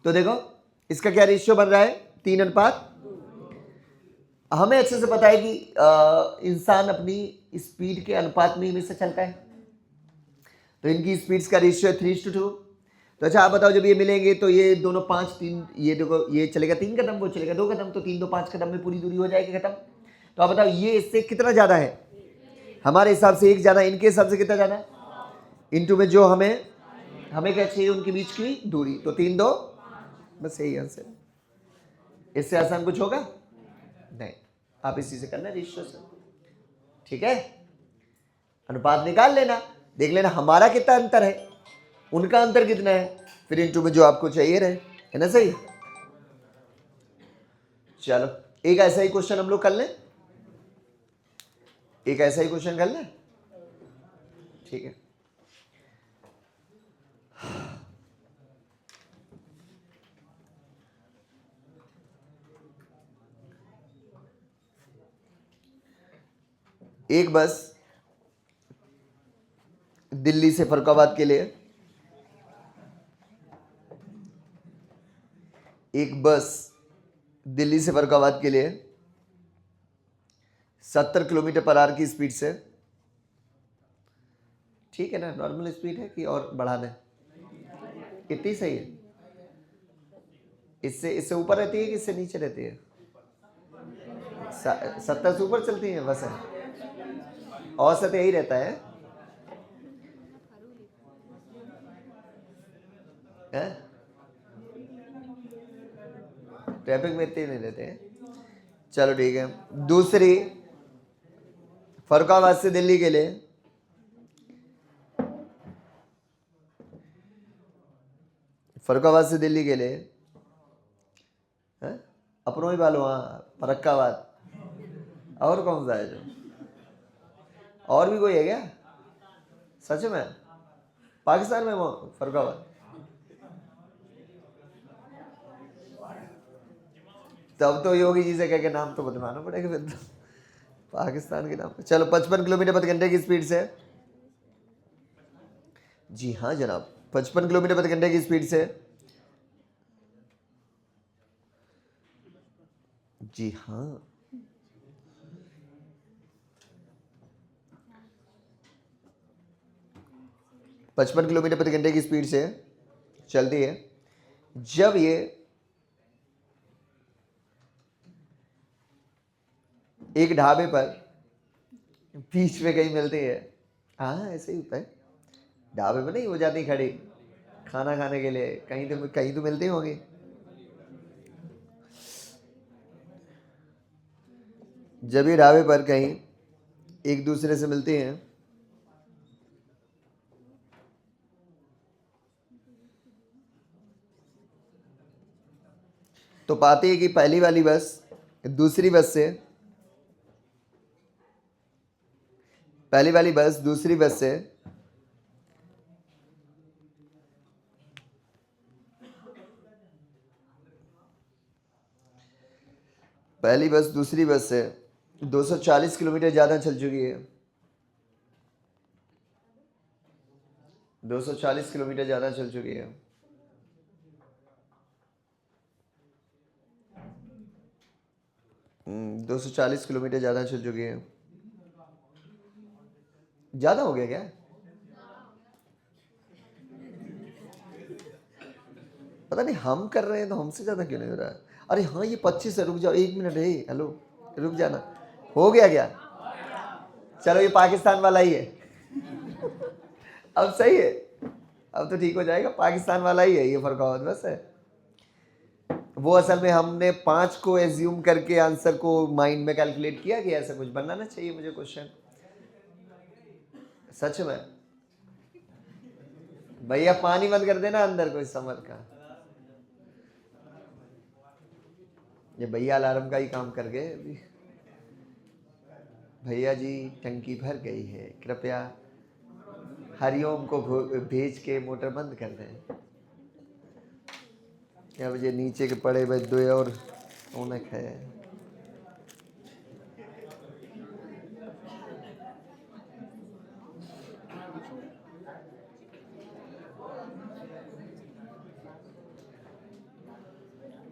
तो देखो इसका क्या रेशियो बन रहा है 3:5। हमें अच्छे से पता है कि इंसान अपनी स्पीड के अनुपात में हमेशा चलता है, तो इनकी स्पीड्स का रेशियो है 3:2। तो अच्छा आप बताओ, जब ये मिलेंगे तो ये दोनों 5 3, ये देखो ये चलेगा 3 कदम, वो चलेगा 2 कदम, तो 3 2 5 कदम में पूरी दूरी हो जाएगी खत्म। तो आप बताओ ये इससे कितना ज़्यादा है, हमारे हिसाब से एक ज़्यादा, इनके हिसाब से कितना ज़्यादा, इनटू में जो हमें क्या चाहिए उनके बीच की दूरी, तो 3 2, बस यही आंसर। इससे आसान कुछ होगा नहीं, आप इसी से करना रेशियो से, ठीक है। अनुपात निकाल लेना, देख लेना हमारा कितना अंतर है, उनका अंतर कितना है, फिर इनटू में जो आपको चाहिए रहे, है ना सही। चलो एक ऐसा ही क्वेश्चन हम लोग कर लें, एक ऐसा ही क्वेश्चन कर लें, ठीक है। एक बस दिल्ली से फरुखाबाद के लिए, एक बस दिल्ली से फरुखाबाद के लिए 70 किलोमीटर पर आवर की स्पीड से, ठीक है ना, नॉर्मल स्पीड है कि और बढ़ा दें, कितनी सही है, इससे ऊपर रहती है कि इससे नीचे रहती है, 70 से ऊपर चलती है बस, है औसत यही रहता है, ट्रैफिक में इतने नहीं रहते हैं। चलो ठीक है, दूसरी फरुखाबाद से दिल्ली के लिए फरुखाबाद से दिल्ली के लिए अपनों ही वालों, हाँ फरुखाबाद, और कौन सा है जो, और भी कोई है क्या सच में पाकिस्तान में वो फरुखाबाद, तब तो योगी जी से कह के नाम तो बदलवाना पड़ेगा फिर तो, पाकिस्तान के नाम पे। चलो 55 किलोमीटर प्रति घंटे की स्पीड से, जी हाँ जनाब 55 किलोमीटर प्रति घंटे की स्पीड से, जी हाँ 55 किलोमीटर प्रति घंटे की स्पीड से चलती है, जब ये एक ढाबे पर बीच में कहीं मिलती है, हाँ ऐसे ही होता है, ढाबे पर नहीं हो जाती खड़ी खाना खाने के लिए, कहीं तो मिलते होंगे, जब ये ढाबे पर कहीं एक दूसरे से मिलते हैं तो पाते हैं कि पहली वाली बस दूसरी बस से, पहली वाली बस दूसरी बस से पहली बस दूसरी बस से 240 किलोमीटर ज़्यादा चल चुकी है, 240 किलोमीटर ज़्यादा चल चुकी है, हम्म, 240 किलोमीटर ज़्यादा चल चुकी है, ज़्यादा हो गया क्या, पता नहीं हम कर रहे हैं तो हमसे ज़्यादा क्यों नहीं हो रहा है। अरे हाँ ये 25 है, रुक जाओ 1 मिनट है, हेलो रुक जाना, हो गया क्या, चलो ये पाकिस्तान वाला ही है अब सही है, अब तो ठीक हो जाएगा, पाकिस्तान वाला ही है ये फरुखाबाद बस है। वो असल में हमने 5 को एज्यूम करके आंसर को माइंड में कैलकुलेट किया कि ऐसा कुछ बनाना चाहिए मुझे क्वेश्चन, सच में भैया पानी बंद कर देना अंदर कोई समर का, ये भैया अलार्म का ही काम कर गए अभी, भैया जी टंकी भर गई है, कृपया हरिओम को भेज के मोटर बंद कर दें, क्या मुझे नीचे के पड़े भाई 2 और ओनक है,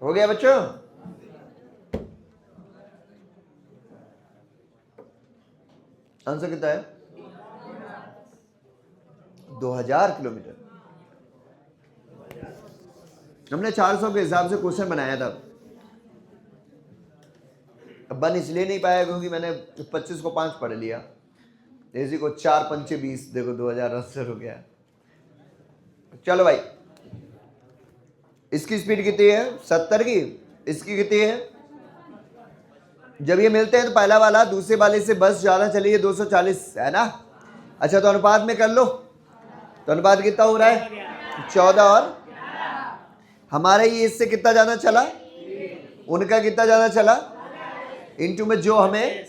हो गया बच्चों, आंसर कितना है 2000 किलोमीटर, हमने 400 के हिसाब से क्वेश्चन बनाया था, अब बन इसलिए नहीं पाया क्योंकि मैंने 25 को 5 पढ़ लिया, इसी को 4 पंचे 20, देखो 2000 आंसर हो गया। चलो भाई इसकी स्पीड कितनी है 70 की, इसकी कितनी है, जब ये मिलते हैं तो पहला वाला दूसरे वाले से बस ज़्यादा चली है 240 है ना, अच्छा तो अनुपात में कर लो, तो अनुपात कितना हो रहा है 14 और हमारा ये इससे कितना ज्यादा चला, उनका कितना ज्यादा चला, इनटू में जो हमें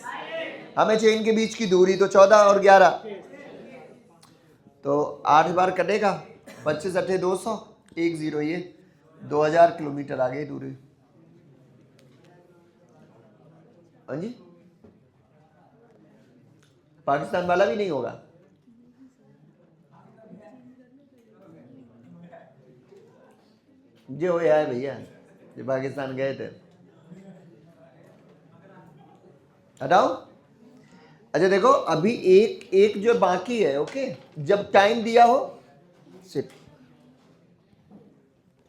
चेन के बीच की दूरी, तो 14 और 11 तो 8 बार कटेगा, 25 अट्ठे 200, 10 ये 2000 किलोमीटर आगे दूरी। हाँ जी, पाकिस्तान वाला भी नहीं होगा, जो है भैया जो पाकिस्तान गए थे। हटाओ। अच्छा देखो अभी एक जो बाकी है, ओके, जब टाइम दिया हो सिर्फ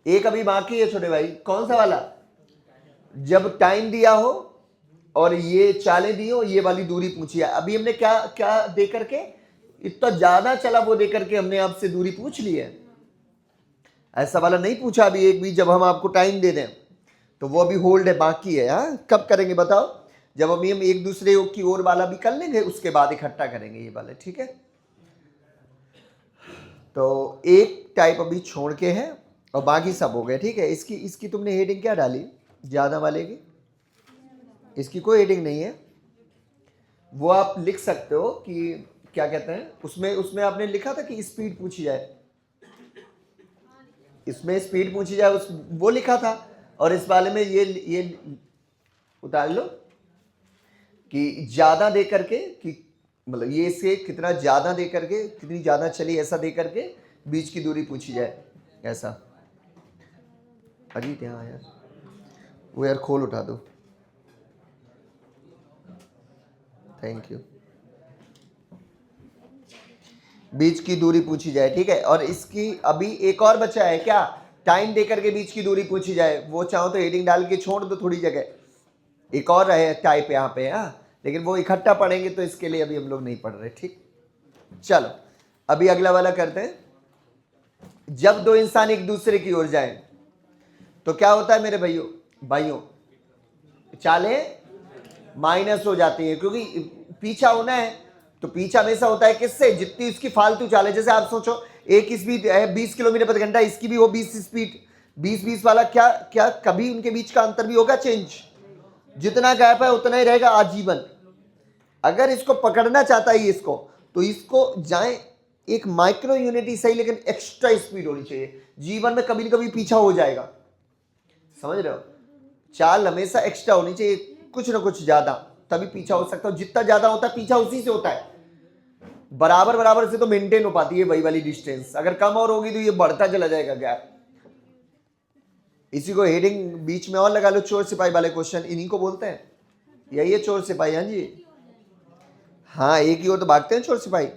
एक अभी बाकी है छोटे भाई, कौन सा वाला, जब टाइम दिया हो और ये चालें दी हो, ये वाली दूरी पूछी है। अभी हमने क्या क्या दे करके, इतना ज्यादा चला वो दे करके हमने आपसे दूरी पूछ ली है, ऐसा वाला नहीं पूछा अभी एक भी। जब हम आपको टाइम दे दें तो वो अभी होल्ड है, बाकी है। हाँ कब करेंगे बताओ, जब अभी हम एक दूसरे की ओर वाला भी कर लेंगे, उसके बाद इकट्ठा करेंगे ये वाले, ठीक है। तो एक टाइप अभी छोड़ के है और बाकी सब हो गए, ठीक है। इसकी तुमने हेडिंग क्या डाली ज्यादा वाले की, इसकी कोई हेडिंग नहीं है, वो आप लिख सकते हो कि क्या कहते हैं, उसमें आपने लिखा था कि स्पीड पूछी जाए, इसमें स्पीड पूछी जाए वो लिखा था, और इस वाले में ये उतार लो कि ज्यादा दे करके, कि मतलब ये इससे कितना ज्यादा दे करके, कितनी ज्यादा चली ऐसा दे करके बीच की दूरी पूछी जाए, ऐसा। अजीत यहाँ यार, वो यार खोल उठा दो, थैंक यू। बीच की दूरी पूछी जाए, ठीक है। और इसकी अभी एक और बचा है क्या, टाइम देकर के बीच की दूरी पूछी जाए, वो चाहो तो हेडिंग डाल के छोड़ दो थोड़ी जगह, एक और है टाइप यहाँ पे। हाँ लेकिन वो इकट्ठा पढ़ेंगे तो इसके लिए अभी हम लोग नहीं पढ़ रहे, ठीक। चलो अभी अगला वाला करते हैं। जब दो इंसान एक दूसरे की ओर जाए तो क्या होता है मेरे भाइयों, चालें माइनस हो जाती है, क्योंकि पीछा होना है तो पीछा हमेशा होता है किससे, जितनी उसकी फालतू चाल है। जैसे आप सोचो एक स्पीड है 20 किलोमीटर प्रति घंटा, इसकी भी हो 20 स्पीड, 20 वाला, क्या कभी उनके बीच का अंतर भी होगा चेंज, जितना गैप है उतना ही रहेगा आजीवन। अगर इसको पकड़ना चाहता है इसको, तो इसको जाए एक माइक्रो यूनिट ही सही, लेकिन एक्स्ट्रा स्पीड होनी चाहिए। जीवन में कभी न कभी पीछा हो जाएगा, समझ रहे हो, चाल हमेशा एक्स्ट्रा होनी चाहिए, कुछ ना कुछ ज्यादा, तभी पीछा हो सकता है। जितना ज्यादा होता है पीछा उसी से होता है, बराबर से तो मेंटेन हो पाती है वही वाली डिस्टेंस, अगर कम और होगी तो ये बढ़ता चला जाएगा गैप। इसी को हेडिंग बीच में और लगा लो, चोर सिपाही वाले क्वेश्चन, इन्हीं को बोलते हैं, यही है चोर सिपाही। हाँ जी, हाँ एक ही ओर तो भागते हैं चोर सिपाही,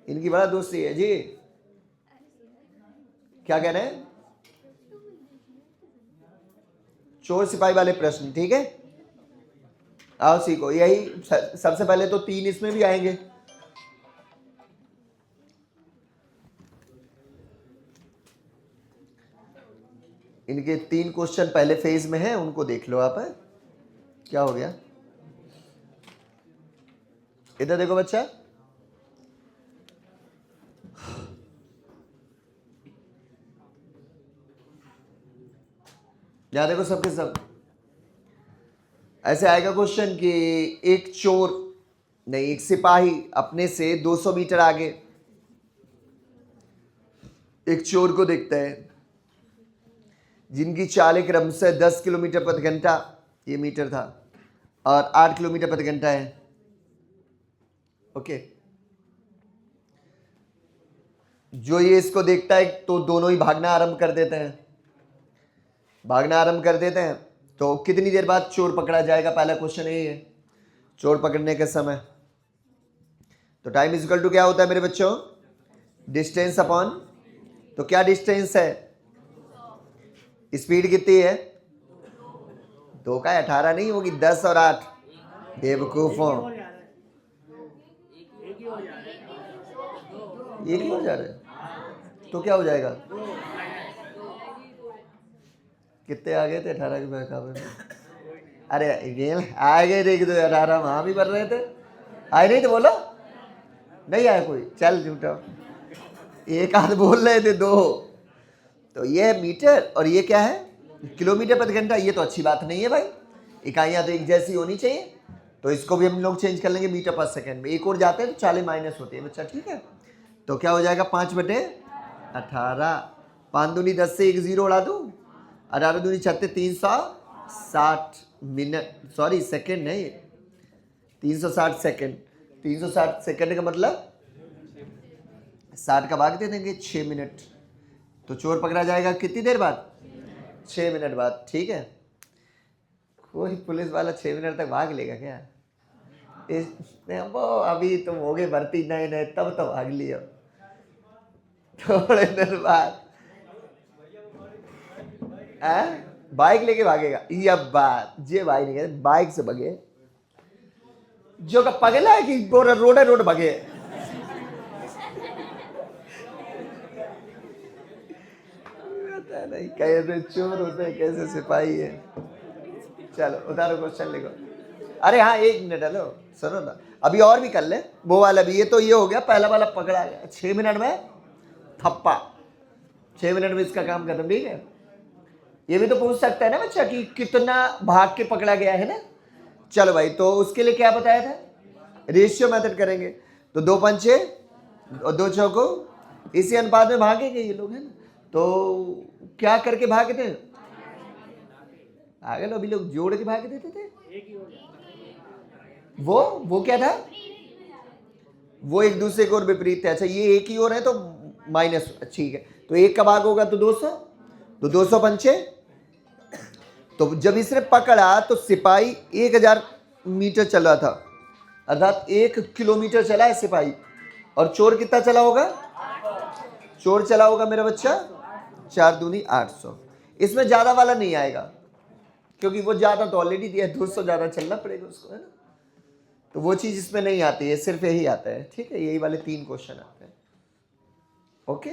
इनकी बड़ा दोस्ती है जी। क्या कह रहे हैं, चोर सिपाही वाले प्रश्न, ठीक है। आओ सीखो, यही सबसे पहले तो 3 इसमें भी आएंगे। इनके 3 क्वेश्चन पहले फेज में हैं, उनको देख लो आप। है क्या हो गया, इधर देखो बच्चा, यहां देखो सबके सब। ऐसे आएगा क्वेश्चन कि एक चोर नहीं, एक सिपाही अपने से 200 मीटर आगे एक चोर को देखता है, जिनकी चाल क्रमशः 10 किलोमीटर प्रति घंटा, ये मीटर था, और 8 किलोमीटर प्रति घंटा है, ओके। जो ये इसको देखता है तो दोनों ही भागना आरंभ कर देते हैं, तो कितनी देर बाद चोर पकड़ा जाएगा, पहला क्वेश्चन यही है। चोर पकड़ने के समय तो टाइम इज इक्वल टू क्या होता है मेरे बच्चों, डिस्टेंस अपॉन, तो क्या डिस्टेंस है, स्पीड कितनी है, 2 का 18 नहीं होगी, 10 और 8, बेवकूफों, एक ही हो जा रहा है, तो क्या हो जाएगा, कितने आ गए थे 18 के मुकाबले में, अरे गेल आ गए थे, 18 वहां भी बढ़ रहे थे, आए नहीं तो बोलो, नहीं आया कोई, चल झूठा, एक आध बोल रहे थे, दो। तो ये है मीटर और ये क्या है, किलोमीटर प्रति घंटा। ये तो अच्छी बात नहीं है भाई, इकाइयाँ तो एक जैसी होनी चाहिए। तो इसको भी हम लोग चेंज कर लेंगे मीटर पर सेकेंड में, एक और जाते हैं तो 40 माइनस होती है बच्चा, ठीक है। तो क्या हो जाएगा 5/18, 5 दूनी 10 से 1 0 उड़ा दूँ, 18 दूनी 36, 360 मिनट, सॉरी सेकेंड नहीं, 360 सेकेंड। 360 सेकेंड का मतलब 60 का भाग दे देंगे 6 मिनट, तो चोर पकड़ा जाएगा कितनी देर बाद, 6 मिनट बाद, ठीक है। कोई पुलिस वाला 6 मिनट तक भाग लेगा क्या? वो अभी तुम हो गए भर्ती नए नए, तब तो भाग लियो, थोड़े दिन बाद बाइक लेके भागेगा। ये बात ये भाई नहीं कहते बाइक से भगे, जो का पगला है कि रोड भगे। नहीं कैसे चोर होते हैं, कैसे सिपाही है। चलो उतारो क्वेश्चन लिखो। अरे हाँ 1 मिनट, हेलो सुनो ना, अभी और भी कर ले वो वाला भी। ये तो ये हो गया, पहला वाला पकड़ा गया 6 मिनट में थप्पा, 6 मिनट में इसका काम खत्म, ठीक है। ये भी तो पूछ सकता है ना बच्चा कि कितना भाग के पकड़ा गया है ना। चलो भाई, तो उसके लिए क्या बताया था, रेशियो मेथड करेंगे। तो 2 पंचे और 2 चौको इसी अनुपात में भागेंगे ये लोग, है ना। तो क्या करके भागे थे, आगे लो, अभी लोग जोड़ के भाग देते थे। वो क्या था, वो एक दूसरे को और विपरीत थे। अच्छा ये एक ही ओर है तो माइनस, ठीक है। तो 1 का भाग होगा तो 200, तो 200 पंचे। तो जब इसने पकड़ा तो सिपाही 1000 मीटर चल रहा था, अर्थात 1 किलोमीटर चला है सिपाही। और चोर कितना चला होगा, चोर चला होगा मेरा बच्चा 4 दूनी 800। इसमें ज्यादा वाला नहीं आएगा क्योंकि वो ज्यादा तो ऑलरेडी दिया है, 200 ज्यादा चलना पड़ेगा उसको, है ना। तो वो चीज इसमें नहीं आती है, सिर्फ यही आता है, ठीक है। यही वाले 3 क्वेश्चन आते हैं, ओके।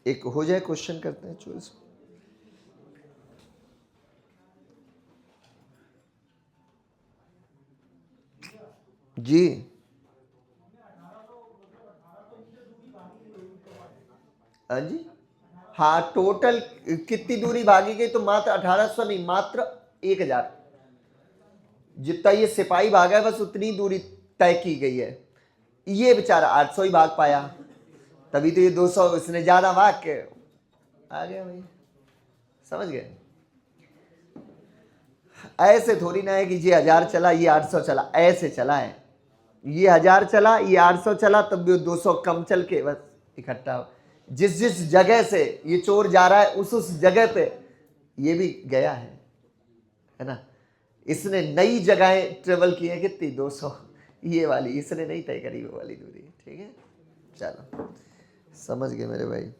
एक हो जाए क्वेश्चन करते हैं चोर से। जी हाँ जी, हाँ टोटल कितनी दूरी भागी गई, तो मात्र 1800 नहीं, मात्र 1000। जितना ये सिपाही भागा है बस उतनी दूरी तय की गई है। ये बेचारा 800 ही भाग पाया, तभी तो ये 200 इसने ज्यादा भाग के आ गया भाई, समझ गए। ऐसे थोड़ी ना है कि ये 1000 चला ये 800 चला, ऐसे चला है। ये 1000 चला ये 800 चला, तब भी 200 कम चल के बस इकट्ठा हो। जिस जगह से ये चोर जा रहा है उस जगह पे ये भी गया है ना। इसने नई जगहें ट्रेवल की है कितनी, 200। ये वाली इसने नहीं तय करी, वो वाली दूरी, ठीक है। चलो समझ गए मेरे भाई।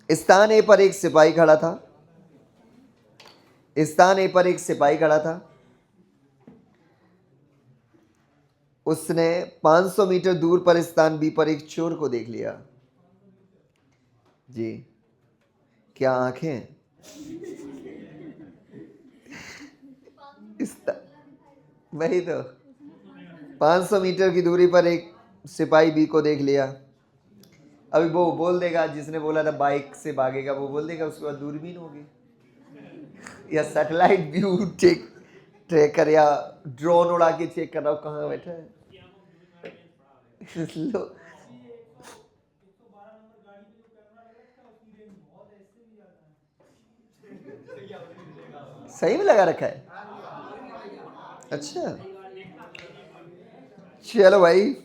स्थान ए पर एक सिपाही खड़ा था, स्थान ए पर एक सिपाही खड़ा था। उसने 500 मीटर दूर पर स्थान बी पर एक चोर को देख लिया। जी क्या आंखें, वही तो 500 मीटर की दूरी पर एक सिपाही बी को देख लिया। अभी वो बोल देगा, जिसने बोला था बाइक से भागेगा, वो बोल देगा उसके बाद दूरबीन होगी या सैटेलाइट व्यू ट्रैकर या ड्रोन उड़ा के चेक कर रहा हूँ कहाँ बैठा है। सही में लगा रखा है, अच्छा चलो भाई।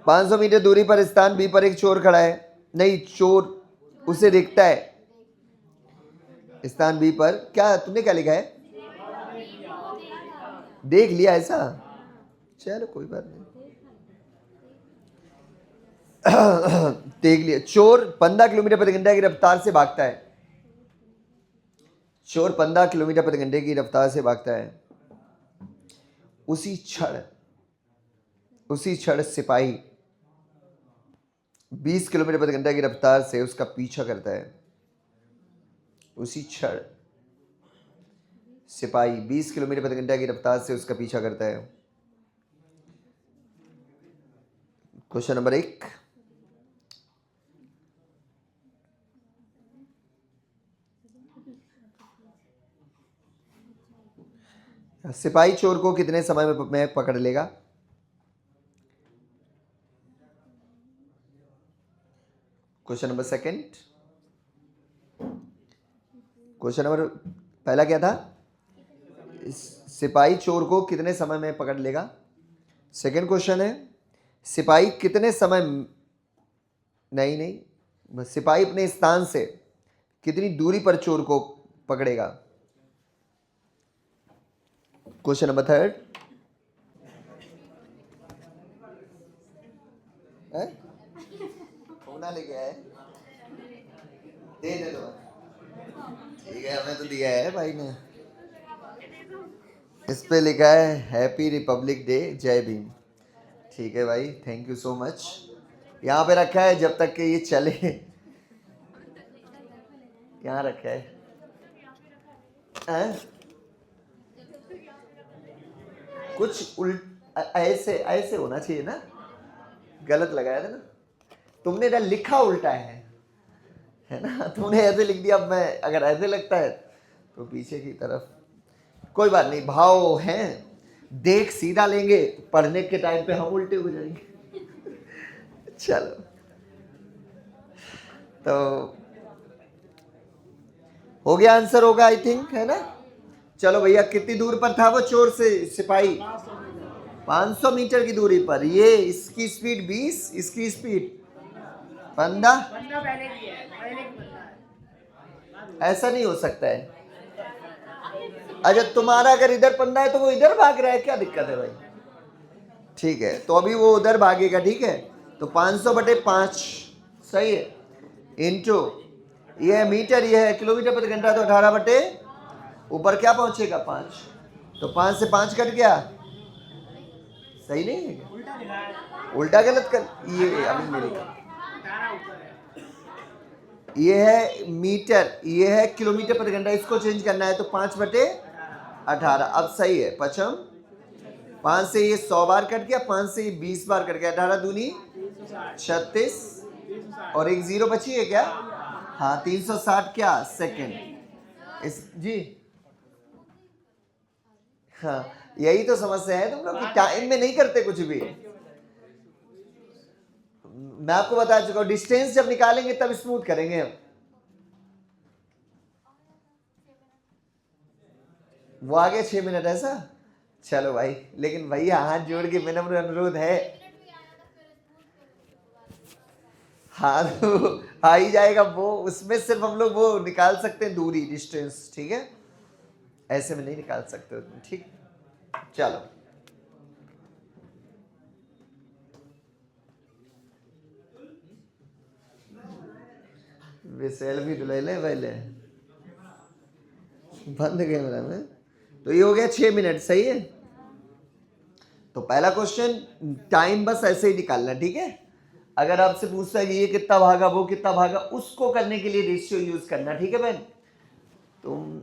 500 मीटर दूरी पर स्थान बी पर एक चोर खड़ा है, नहीं चोर उसे देखता है। स्थान बी पर क्या तुमने क्या लिखा है, देख लिया ऐसा, चलो कोई बात नहीं। देख लिया। चोर 15 किलोमीटर प्रति घंटे की रफ्तार से भागता है, चोर 15 किलोमीटर प्रति घंटे की रफ्तार से भागता है। उसी क्षण उसी क्षण सिपाही 20 किलोमीटर प्रति घंटा की रफ्तार से उसका पीछा करता है। उसी क्षण सिपाही 20 किलोमीटर प्रति घंटा की रफ्तार से उसका पीछा करता है। क्वेश्चन नंबर 1, सिपाही चोर को कितने समय में पकड़ लेगा? क्वेश्चन नंबर 2, क्वेश्चन नंबर पहला क्या था? सिपाही चोर को कितने समय में पकड़ लेगा। सेकंड क्वेश्चन है सिपाही कितने समय, नहीं, सिपाही अपने स्थान से कितनी दूरी पर चोर को पकड़ेगा। क्वेश्चन नंबर 3, होना लेके आए, दे दो, ठीक है, हमें तो दिया है भाई ने। इस पे लिखा है हैप्पी रिपब्लिक डे, जय भीम। ठीक है भाई, थैंक यू सो मच। यहाँ पे रखा है जब तक कि ये चले। यहाँ रखा है, कुछ ऐसे ऐसे होना चाहिए ना, गलत लगाया था ना तुमने, ना लिखा उल्टा है ना, तुमने ऐसे लिख दिया। अब मैं अगर ऐसे लगता है तो पीछे की तरफ, कोई बात नहीं, भाव हैं, देख सीधा लेंगे, पढ़ने के टाइम पे हम उल्टे हो जाएंगे। चलो, तो हो गया, आंसर होगा आई थिंक, है ना। चलो भैया, कितनी दूर पर था वो चोर से सिपाही? 500 मीटर की दूरी पर। ये इसकी स्पीड 20, इसकी स्पीड 15। ऐसा नहीं हो सकता है। अच्छा, तुम्हारा अगर इधर 15 है तो वो इधर भाग रहा है, क्या दिक्कत है भाई? ठीक है, तो अभी वो उधर भागेगा, ठीक है। तो 500/5 सही है, इंटू ये है मीटर, ये है किलोमीटर प्रति घंटा, तो 18 ऊपर क्या पहुंचेगा 5, तो 5 से 5 कट गया, सही नहीं है, उल्टा गलत कर। ये अभी मेरी, ये है मीटर, ये है किलोमीटर प्रति घंटा, इसको चेंज करना है तो 5/18। अब सही है पचम, 5 से ये 100 बार कट गया, 5 से ये 20 बार कट गया, 18 दूनी 36, और एक जीरो बची है क्या? हाँ, 360 क्या सेकेंड इस जी। हाँ, यही तो समस्या है तुम लोग कि टाइम में नहीं करते कुछ भी। मैं आपको बता चुका हूं, डिस्टेंस जब निकालेंगे तब स्मूथ करेंगे हम। वो आगे 6 मिनट ऐसा। चलो भाई, लेकिन भैया हाथ जोड़ के विनम्र अनुरोध है, हाँ तो आ ही जाएगा वो, उसमें सिर्फ हम लोग वो निकाल सकते हैं दूरी, डिस्टेंस, ठीक है, ऐसे में नहीं निकाल सकते हो तुम, ठीक। चलो, वे सेल्फी तो ले ले पहले, बंद कैमरा में। तो ये हो गया 6 मिनट, सही है। तो पहला क्वेश्चन, टाइम बस ऐसे ही निकालना, ठीक है। अगर आपसे पूछता है कि ये कितना भागा, वो कितना भागा, उसको करने के लिए रेशियो यूज करना, ठीक है बहन। तुम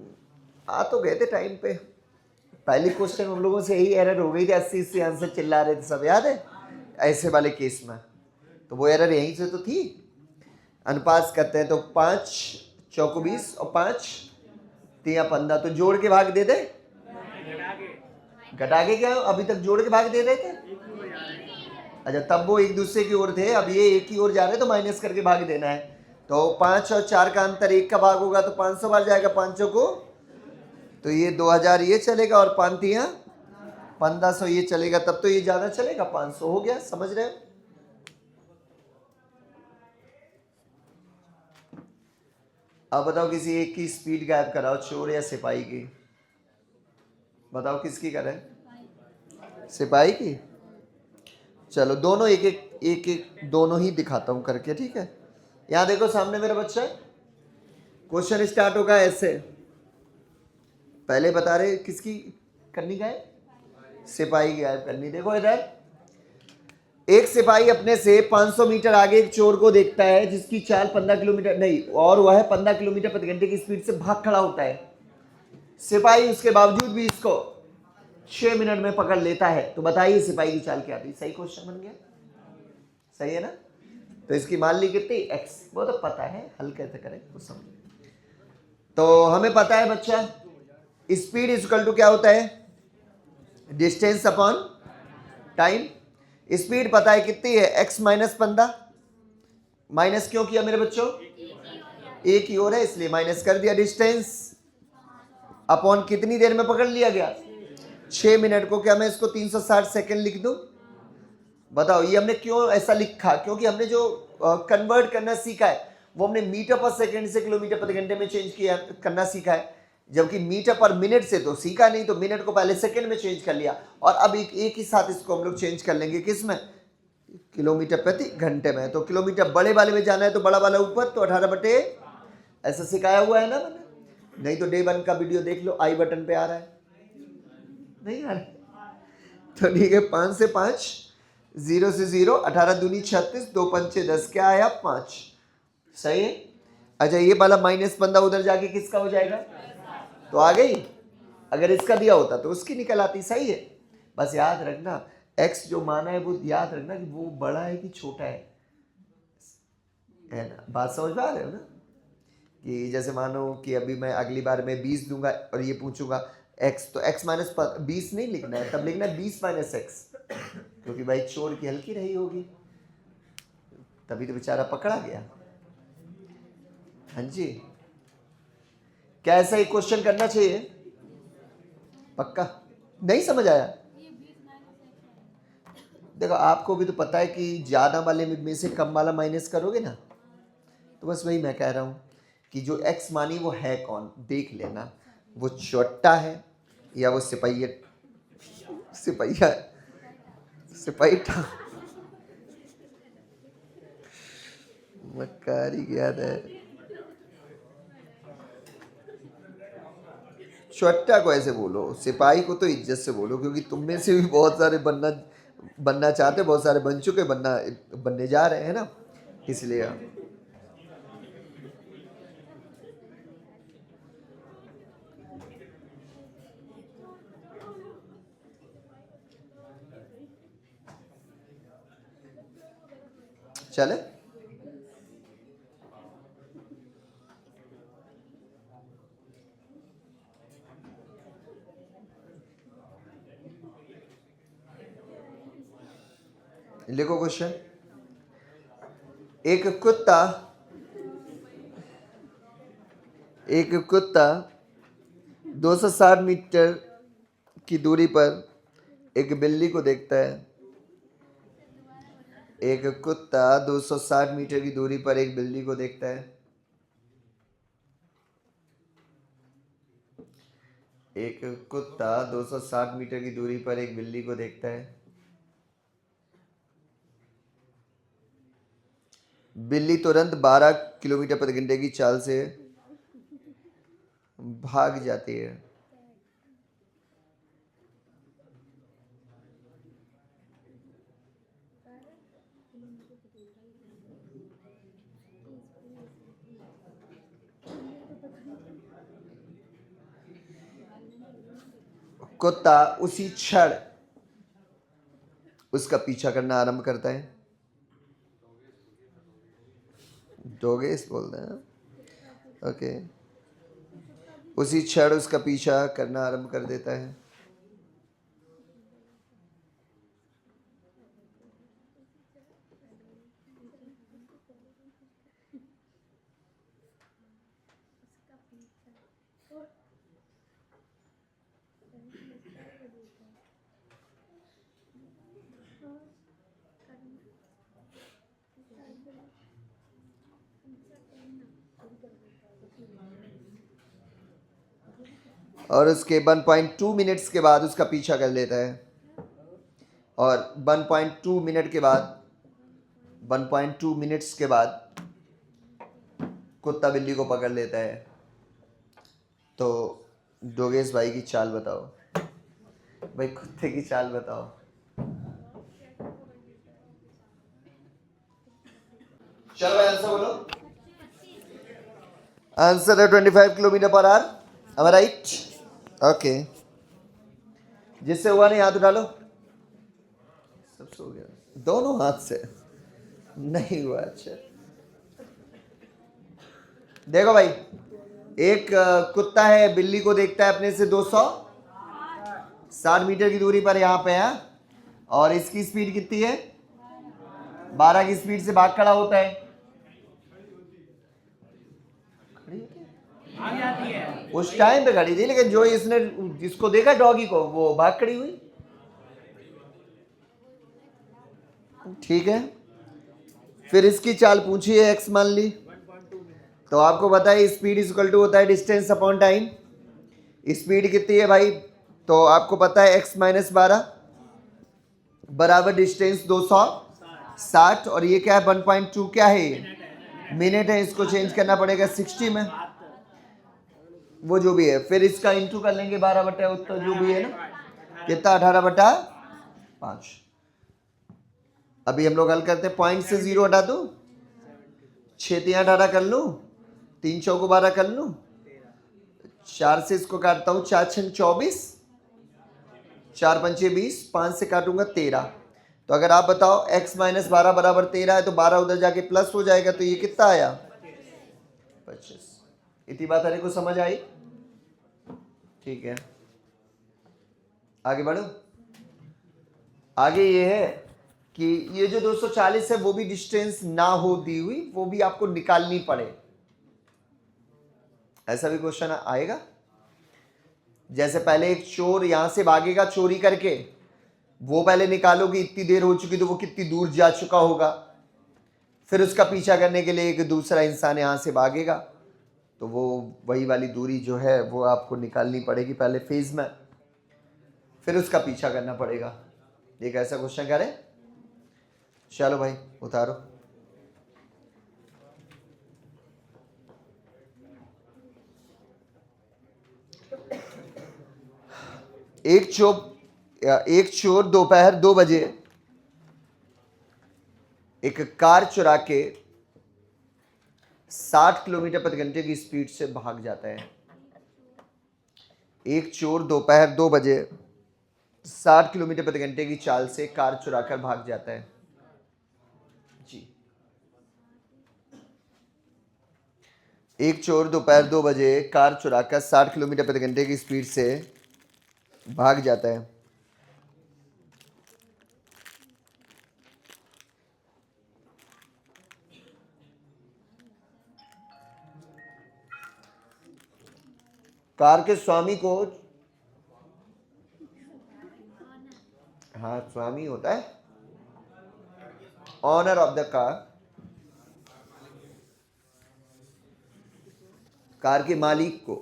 आ तो गए थे टाइम पे, पहले क्वेश्चन हम लोगों से यही एरर हो गई थी, 80 आंसर चिल्ला रहे थे सब, याद है ऐसे वाले केस में, तो वो एरर यहीं से तो थी। अनुपात करते हैं तो 5 चौको 20 और 5 3 15, तो जोड़ के भाग दे दे, घटा के, क्या अभी तक जोड़ के भाग दे रहे थे? अच्छा, तब वो एक दूसरे की ओर थे, अब ये एक ही ओर जा रहे हैं तो माइनस करके भाग देना है। तो 5 और 4 का अंतर 1 का भाग होगा तो 500 बार जाएगा 500 को, तो ये 2000 ये चलेगा, और 5 3 1500 ये चलेगा, तब तो ये ज्यादा चलेगा, 500 हो गया, समझ रहे हो। अब बताओ, किसी एक की स्पीड गायब कराओ, चोर या सिपाही की, बताओ किसकी करें? सिपाही की। चलो, दोनों एक एक दोनों ही दिखाता हूं करके, ठीक है। यहां देखो सामने मेरा बच्चा, क्वेश्चन स्टार्ट होगा ऐसे, पहले बता रहे किसकी करनी गायब, सिपाही की गायब करनी। देखो इधर, एक सिपाही अपने से 500 मीटर आगे एक चोर को देखता है जिसकी चाल 15 किलोमीटर नहीं और वह 15 किलोमीटर प्रति घंटे की स्पीड से भाग खड़ा होता है। सिपाही उसके बावजूद भी इसको 6 मिनट में पकड़ लेता है, तो बताइए सिपाही की चाल क्या थी? सही क्वेश्चन बन गया, सही है ना? तो इसकी मान ली कितनी? x। वो तो पता है, हल कैसे करें कुछ समझ। तो हमें पता है बच्चा, स्पीड इक्वल टू क्या होता है? Distance upon time. स्पीड पता है कितनी है? x minus 15। माइनस क्यों किया मेरे बच्चों? एक ही ओर है इसलिए माइनस कर दिया। डिस्टेंस अपॉन कितनी देर में पकड़ लिया गया? 6 मिनट को। क्या मैं इसको 360 सेकंड लिख दूं? बताओ ये हमने क्यों ऐसा लिखा? क्योंकि हमने जो कन्वर्ट करना सीखा है वो हमने मीटर पर सेकंड से किलोमीटर प्रति घंटे में चेंज किया करना सीखा है, जबकि मीटर पर मिनट से तो सीखा नहीं, तो मिनट को पहले सेकंड में चेंज कर लिया और अब एक ही साथ इसको हम लोग चेंज कर लेंगे किस में? किलोमीटर प्रति घंटे में। तो किलोमीटर बड़े वाले में जाना है तो बड़ा वाला ऊपर, तो 18/, ऐसा सिखाया हुआ है ना मैंने? नहीं तो डे 1 का वीडियो देख लो, आई बटन पे आ रहा है, नहीं आ रहा है? तो ठीक है, 5 से 5, 0 से 0, 18 दूनी 36, 2 पंचे 10, क्या आया? 5। सही है। अच्छा ये वाला -15 उधर जाके किसका हो जाएगा? तो आ गई। अगर इसका दिया होता तो उसकी निकल आती। सही है। बस याद रखना x जो माना है वो याद रखना कि वो बड़ा है कि छोटा है ना? बात समझ पा रहे हो ना? कि जैसे मानो कि अभी मैं अगली बार में 20 दूंगा और ये पूछूंगा x, तो x माइनस 20 नहीं लिखना है, तब लिखना है 20 माइनस x, क्योंकि भाई चोर की हल्की रही होगी, तभी तो बेचारा पकड़ा गया। हाँ जी, क्या ऐसा ही क्वेश्चन करना चाहिए? पक्का नहीं समझ आया? देखो आपको भी तो पता है कि ज़्यादा वाले में से कम वाला माइनस करोगे ना, तो बस वही मैं कह रहा हूँ कि जो x मानी वो है कौन, देख लेना। वो चोट्टा है या वो सिपहिया, सिपहिया, सिपहिया, मक्कारी याद है। चोट्टा को ऐसे बोलो, सिपाही को तो इज्जत से बोलो, क्योंकि तुम में से भी बहुत सारे बनना चाहते, बहुत सारे बन चुके, बनने जा रहे हैं ना, इसलिए। चले लिखो क्वेश्चन। एक कुत्ता 260 मीटर की दूरी पर एक बिल्ली को देखता है। एक कुत्ता 260 मीटर की दूरी पर एक बिल्ली को देखता है। एक कुत्ता 260 मीटर की दूरी पर एक बिल्ली को देखता है। बिल्ली तुरंत 12 किलोमीटर प्रति घंटे की चाल से भाग जाती है। कुत्ता उसी क्षण उसका पीछा करना आरंभ करता है। डोगेस बोलते हैं, ओके। उसी क्षण उसका पीछा करना आरंभ कर देता है। और उसके 1.2 मिनट्स के बाद उसका पीछा कर लेता है। और 1.2 मिनट के बाद 1.2 मिनट्स के बाद कुत्ता बिल्ली को पकड़ लेता है। तो डोगेश भाई की चाल बताओ, भाई कुत्ते की चाल बताओ। चलो भाई आंसर बोलो। आंसर है 25 kilometre per hour. am I right? Okay, जिससे हुआ नहीं हाथ उठा लो। सब सो गया, दोनों हाथ से नहीं हुआ। अच्छा देखो भाई, एक कुत्ता है बिल्ली को देखता है अपने से 260 मीटर की दूरी पर यहाँ पे है, और इसकी स्पीड कितनी है? 12 की स्पीड से भाग खड़ा होता है। उस टाइम पे खड़ी थी, लेकिन जो इसने जिसको देखा डॉगी को, वो भाग खड़ी हुई। ठीक है, फिर इसकी चाल पूछी है, एक्स मान ली, तो आपको पता है स्पीड इज इक्वल टू होता है डिस्टेंस अपॉन टाइम। स्पीड कितनी है भाई? तो आपको पता है x माइनस 12 बराबर डिस्टेंस 260, और ये क्या है 1.2 क्या है? ये मिनट है। इसको चेंज करना पड़ेगा 60 में, वो जो भी है। फिर इसका इंटू कर लेंगे 12 बटा उत्तर जो भी है ना, कितना 18/5। अभी हम लोग हल करते हैं, पॉइंट से 0 हटा दो, 6 3 18 कर लूँ, 3 चौको 12 कर लूँ, 4 से इसको काटता हूँ, 4 6 24, 4 पंचे 20, 5 से काटूंगा 13। तो अगर आप बताओ x माइनस 12 बराबर 13 है, तो 12 उधर जाके प्लस हो जाएगा, तो ये कितना आया? 25। इतनी बात हरे को समझ आई? ठीक है, आगे बढ़ो। आगे ये है कि ये जो 240 है वो भी डिस्टेंस ना हो दी हुई, वो भी आपको निकालनी पड़े। ऐसा भी क्वेश्चन आएगा। जैसे पहले एक चोर यहां से भागेगा चोरी करके, वो पहले निकालो कि इतनी देर हो चुकी तो वो कितनी दूर जा चुका होगा। फिर उसका पीछा करने के लिए एक दूसरा इंसान यहां से भागेगा, तो वो वही वाली दूरी जो है वो आपको निकालनी पड़ेगी पहले फेज में, फिर उसका पीछा करना पड़ेगा। एक ऐसा क्वेश्चन करें। चलो भाई उतारो। एक चोर दोपहर 2 बजे एक कार चुरा के 60 किलोमीटर प्रति घंटे की स्पीड से भाग जाता है। एक चोर दोपहर 2 बजे 60 किलोमीटर प्रति घंटे की चाल से कार चुराकर भाग जाता है जी। एक चोर दोपहर 2 बजे कार चुराकर 60 किलोमीटर प्रति घंटे की स्पीड से भाग जाता है। कार के स्वामी को, हाँ स्वामी होता है, owner of the car, car के मालिक को,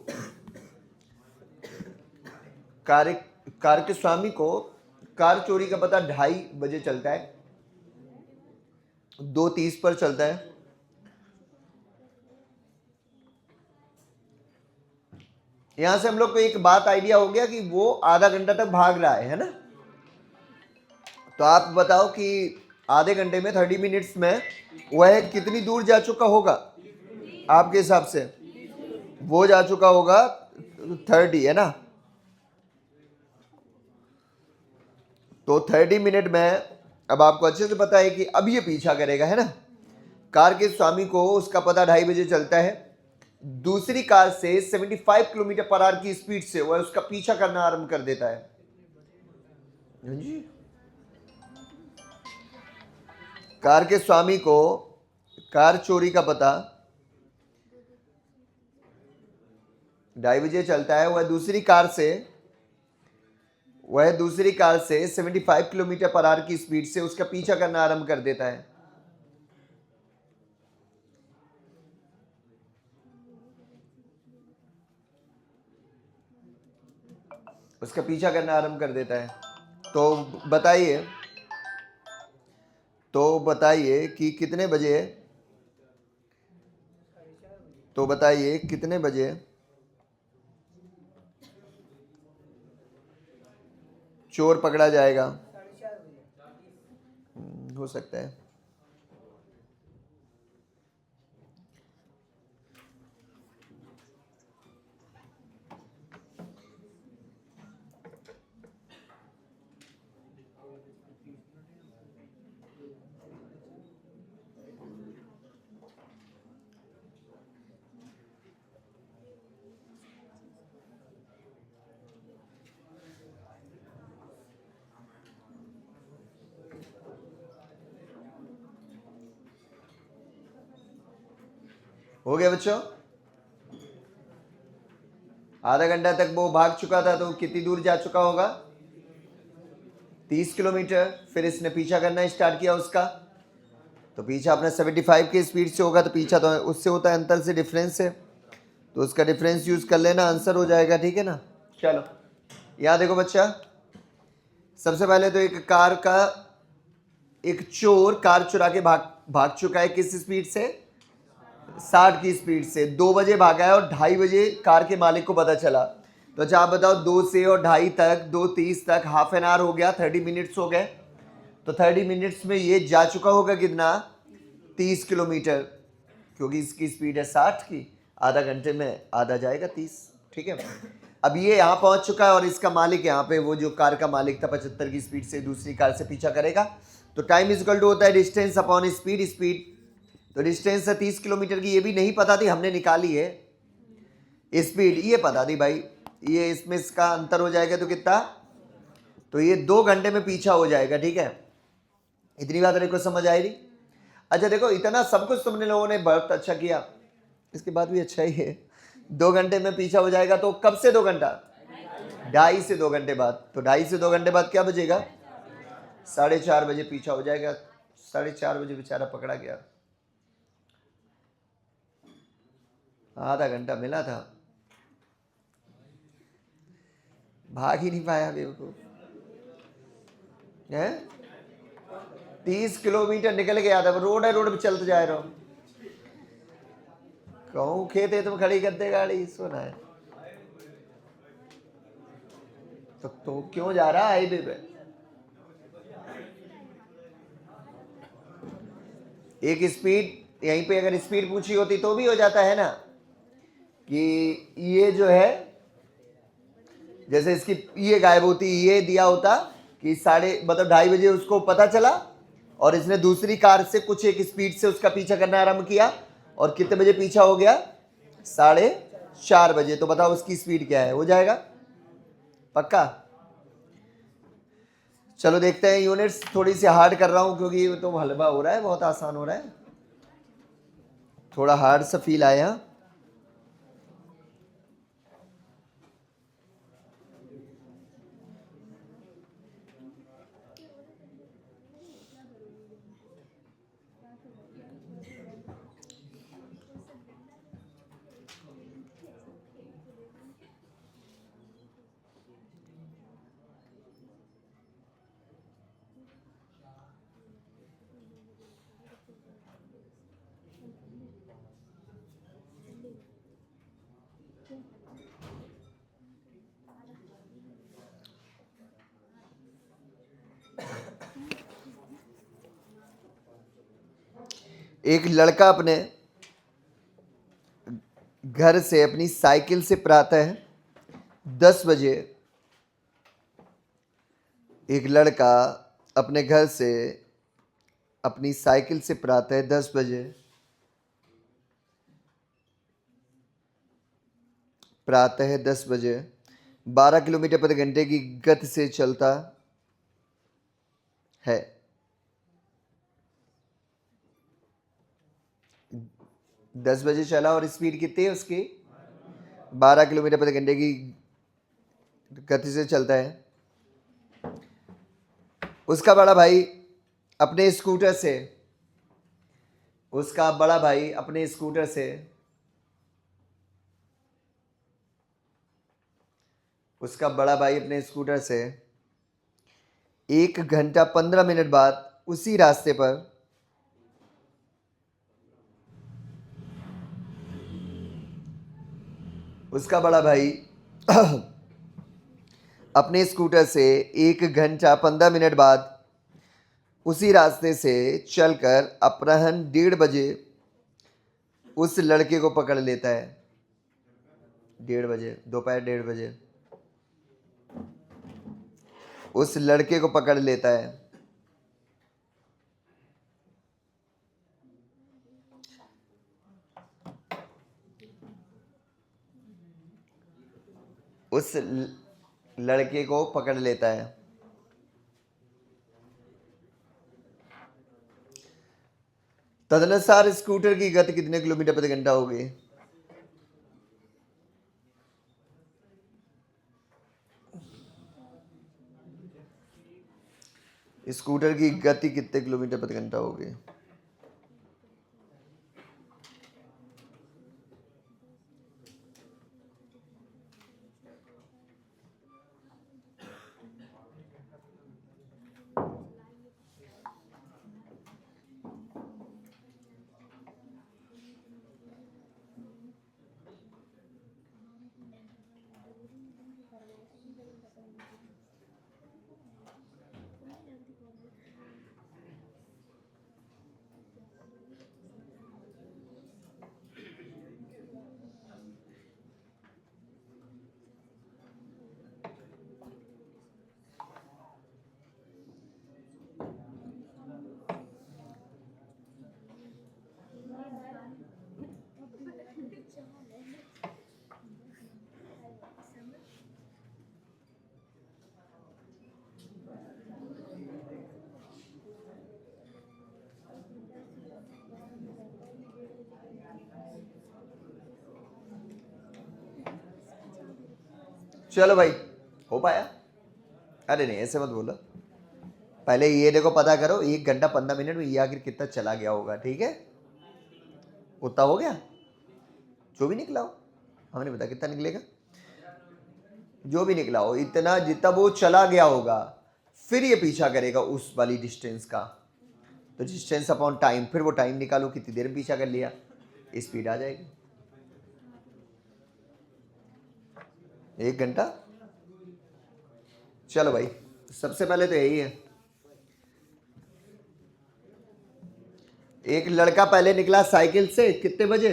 कार के स्वामी को कार चोरी का पता 2:30 बजे चलता है, 2:30 पर चलता है। यहां से हम लोग को एक बात आइडिया हो गया कि वो आधा घंटा तक भाग रहा है ना। तो आप बताओ कि आधे घंटे में 30 मिनट्स में वह कितनी दूर जा चुका होगा आपके हिसाब से? वो जा चुका होगा 30, है ना। तो 30 मिनट में अब आपको अच्छे से पता है कि अब ये पीछा करेगा, है ना। कार के स्वामी को उसका पता 2:30 बजे चलता है, दूसरी कार से 75 किलोमीटर पर आवर की स्पीड से वह उसका पीछा करना आरंभ कर देता है जी। कार के स्वामी को कार चोरी का पता 2:30 बजे चलता है, वह दूसरी कार से 75 किलोमीटर पर आवर की स्पीड से उसका पीछा करना आरंभ कर देता है। उसका पीछा करना आरंभ कर देता है। तो बताइए कि कितने बजे, तो बताइए कितने बजे चोर पकड़ा जाएगा? हो सकता है। हो गया बच्चों? आधा घंटा तक वो भाग चुका था तो कितनी दूर जा चुका होगा? 30 किलोमीटर। फिर इसने पीछा करना स्टार्ट किया उसका, तो पीछा अपना 75 की स्पीड से होगा, तो पीछा तो उससे होता है अंतर से, डिफरेंस से, तो उसका डिफरेंस यूज कर लेना, आंसर हो जाएगा। ठीक है ना? चलो यहाँ देखो बच्चा, सबसे पहले तो एक चोर कार चुरा के भाग चुका है। किस स्पीड से? 60 की स्पीड से। 2 बजे भागा है और 2:30 बजे कार के मालिक को पता चला। तो अच्छा आप बताओ, 2 से और 2:30 तक, 2:30 तक हाफ एन आवर हो गया, 30 मिनट्स हो गए। तो 30 मिनट्स में ये जा चुका होगा कितना? 30 किलोमीटर, क्योंकि इसकी स्पीड है 60 की। आधा घंटे में आधा जाएगा 30। ठीक है, अब ये यहाँ पहुंच चुका है और इसका मालिक यहाँ पे, वो जो कार का मालिक था, 75 की स्पीड से दूसरी कार से पीछा करेगा। तो टाइम इक्वल टू होता है डिस्टेंस अपॉन स्पीड। तो डिस्टेंस है 30 किलोमीटर की, ये भी नहीं पता थी, हमने निकाली है। स्पीड ये पता थी भाई, ये इसमें इसका अंतर हो जाएगा तो कितना? तो ये 2 घंटे में पीछा हो जाएगा। ठीक है, इतनी बात मेरे को समझ आई रही? अच्छा देखो, इतना सब कुछ तुमने लोगों ने बहुत अच्छा किया, इसके बाद भी अच्छा ही है। 2 घंटे में पीछा हो जाएगा, तो कब से 2 घंटा? 2:30 से 2 घंटे बाद। तो 2:30 से 2 घंटे बाद क्या बजेगा? 4:30 बजे पीछा हो जाएगा। 4:30 बजे बेचारा पकड़ा गया, आधा घंटा मिला था, भाग ही नहीं पाया बेवकूफ है। 30 किलोमीटर निकल गया था, रोड है, रोड पे चलते जा रहा हूँ। कहूँ खेत है तुम खड़ी कर दे गाड़ी, सुना है तो क्यों जा रहा है हाईवे पे? एक स्पीड यहीं पे अगर स्पीड पूछी होती तो भी हो जाता है ना, कि ये जो है, जैसे इसकी ये गायब होती, ये दिया होता कि 2:30 बजे उसको पता चला और इसने दूसरी कार से कुछ एक स्पीड से उसका पीछा करना आरंभ किया, और कितने बजे पीछा हो गया? 4:30 बजे। तो बताओ उसकी स्पीड क्या है? हो जाएगा पक्का? चलो देखते हैं, यूनिट्स थोड़ी सी हार्ड कर रहा हूं क्योंकि तो हलवा हो रहा है, बहुत आसान हो रहा है, थोड़ा हार्ड सा फील आया। एक लड़का अपने घर से अपनी साइकिल से प्रातः 10 बजे, एक लड़का अपने घर से अपनी साइकिल से प्रातः 10 बजे, प्रातः 10 बजे 12 किलोमीटर प्रति घंटे की गति से चलता है। 10 बजे चला और स्पीड कितनी है उसकी? 12 किलोमीटर प्रति घंटे की गति से चलता है। उसका बड़ा भाई अपने स्कूटर से, उसका बड़ा भाई अपने स्कूटर से, उसका बड़ा भाई अपने स्कूटर से 1 घंटा 15 मिनट बाद उसी रास्ते पर उसका बड़ा भाई अपने स्कूटर से 1 घंटा 15 मिनट बाद उसी रास्ते से चलकर अपराह्न 1:30 बजे उस लड़के को पकड़ लेता है। 1:30 बजे, दोपहर 1:30 बजे उस लड़के को पकड़ लेता है। उस लड़के को पकड़ लेता है। तदनुसार स्कूटर की गति कितने किलोमीटर प्रति घंटा होगी? स्कूटर की गति कितने किलोमीटर प्रति घंटा होगी? चलो भाई, हो पाया? अरे नहीं, ऐसे मत बोलो। पहले ये देखो, पता करो 1 घंटा 15 मिनट में ये आखिर कितना चला गया होगा। ठीक है, उतना हो गया जो भी निकला हो, हमें नहीं पता कितना निकलेगा। जो भी निकला हो, इतना जितना वो चला गया होगा, फिर ये पीछा करेगा उस वाली डिस्टेंस का। तो डिस्टेंस अपॉन टाइम, फिर वो टाइम निकालो कितनी देर में पीछा कर लिया, स्पीड आ जाएगी 1 घंटा। चलो भाई, सबसे पहले तो यही है, एक लड़का पहले निकला साइकिल से कितने बजे?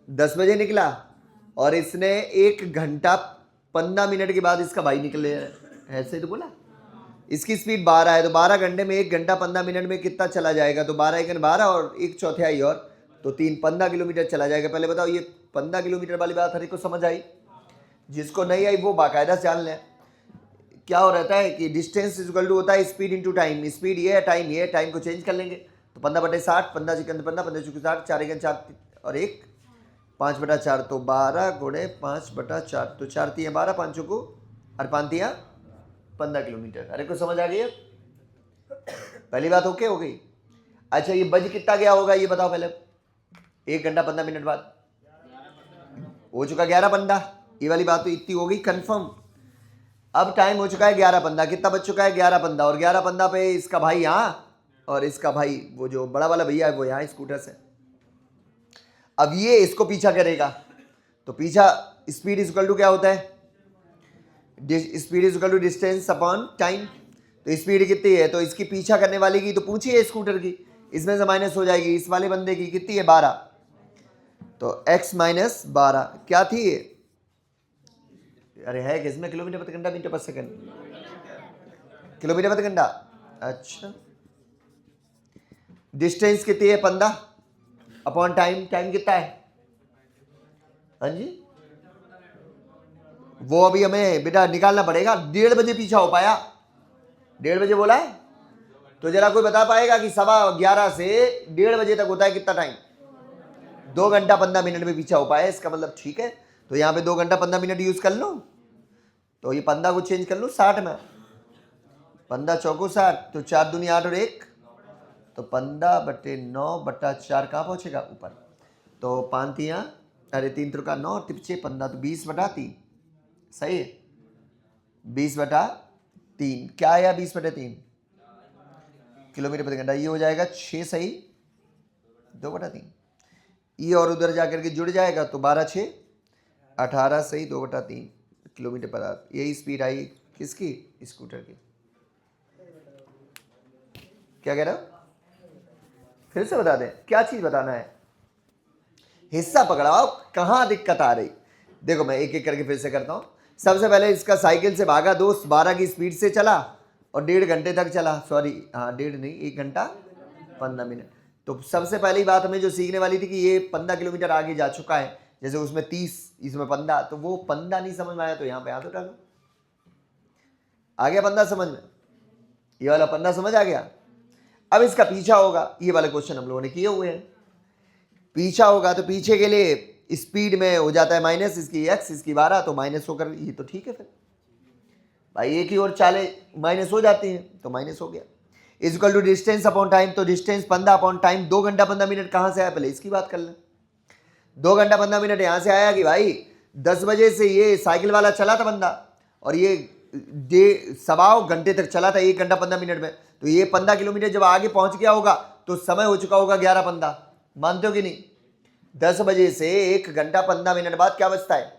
10 बजे निकला, और इसने 1 घंटा 15 मिनट के बाद इसका भाई निकले, ऐसे ही तो बोला। इसकी स्पीड 12 है, तो 12 घंटे में 1 घंटा 15 मिनट में कितना चला जाएगा? तो 12 1 12 और 1/4 और तो 15 किलोमीटर चला जाएगा। पहले बताओ, ये 15 किलोमीटर वाली बात हर एक को समझ आई? जिसको नहीं आई वो बाकायदा जान लें। क्या हो रहता है कि डिस्टेंस इज इक्वल टू होता है स्पीड इंटू टाइम। स्पीड ये है, टाइम ये है, टाइम को चेंज कर लेंगे तो 15/60, 15 सेकंड 15, 15 चौके 60, 4 1 4 और 1 5/4, तो 12 गुणे 5/4, तो 4 3 12, 5 चौको और 5 3 15 किलोमीटर। अरे को समझ आ गई है? पहली बात ओके हो गई। अच्छा, ये बज कितना गया होगा ये बताओ पहले? 1 घंटा 15 मिनट बाद हो चुका 11:15। ये वाली बात तो इतनी हो गई कंफर्म। अब टाइम हो चुका है 11:15। कितना बज चुका है? 11:15। और 11:15 पे इसका भाई यहाँ, और इसका भाई वो जो बड़ा वाला भैया है वो यहाँ स्कूटर से। अब ये इसको पीछा करेगा, तो पीछा स्पीड इज इक्वल टू क्या होता है? Speed is equal to distance upon time. तो स्पीड कितनी है? तो इसकी पीछा करने वाले की तो पूछी है स्कूटर की, इसमें से माइनस हो जाएगी। इस वाले बंदे की कितनी है? 12। तो x माइनस 12 क्या थी ये? अरे है किसमें? किलोमीटर प्रति घंटा, मीटर पर सेकंड, किलोमीटर प्रति घंटा। अच्छा, डिस्टेंस कितनी है? 15 अपॉन टाइम, टाइम कितना है? हाँ जी, वो अभी हमें बेटा निकालना पड़ेगा। 1:30 बजे पीछा हो पाया, 1:30 बजे बोला है, तो जरा कोई बता पाएगा कि 11:15 से 1:30 बजे तक होता है कितना टाइम? 2 घंटा 15 मिनट में पीछा हो पाया, इसका मतलब ठीक है। तो यहाँ पे 2 घंटा 15 मिनट यूज कर लो, तो ये 15 को चेंज कर लो 60 में, 15 चौको 60, तो 4 दूनी 8 और 1, तो 15/9/4 कहाँ पहुँचेगा? ऊपर। तो 5 3 अरे 3 त्रिका 9 टिप 6 15, तो 20/3 सही है। 20/3 क्या आया? 20/3 किलोमीटर प्रति घंटा। ये हो जाएगा 6 सही, 2/3। ये और उधर जाकर के जुड़ जाएगा, तो 12 6 18 सही, 2/3 किलोमीटर पर आवर। यही स्पीड आई किसकी? स्कूटर की। क्या कह रहा हो? फिर से बता दें, क्या चीज बताना है? हिस्सा पकड़ाओ, कहाँ दिक्कत आ रही। देखो मैं एक एक करके फिर से करता हूँ। सबसे पहले इसका साइकिल से भागा दोस्त, 12 की स्पीड से चला और 1.5 घंटे तक चला। सॉरी, हाँ 1.5 नहीं, 1 घंटा 15 मिनट। तो सबसे पहली बात हमें जो सीखने वाली थी कि ये 15 किलोमीटर आगे जा चुका है। जैसे उसमें 30, इसमें 15, तो वो 15 नहीं समझ में आया तो यहाँ पे हाथ उठा लो। आ गया 15 समझ में? ये वाला 15 समझ आ गया? अब इसका पीछा होगा, ये वाले क्वेश्चन हम लोगों ने किए हुए हैं। पीछा होगा तो पीछे के लिए स्पीड में हो जाता है माइनस, इसकी x इसकी 12, तो माइनस होकर ये तो ठीक है। फिर भाई एक ही और चाले माइनस हो जाती हैं तो माइनस हो गया। Is equal to distance upon time, तो डिस्टेंस 15 अपॉन टाइम। 2 घंटा 15 मिनट कहाँ से आया, पहले इसकी बात कर लें। 2 घंटा 15 मिनट यहाँ से आया कि भाई 10 बजे से ये साइकिल वाला चला था बंदा, और ये 1.25 घंटे तक चला था, 1 घंटा 15 मिनट में। तो ये 15 किलोमीटर जब आगे पहुंच गया होगा तो समय हो चुका होगा 11:15। मानते हो कि नहीं? 10 बजे से 1 घंटा 15 मिनट बाद क्या बचता है,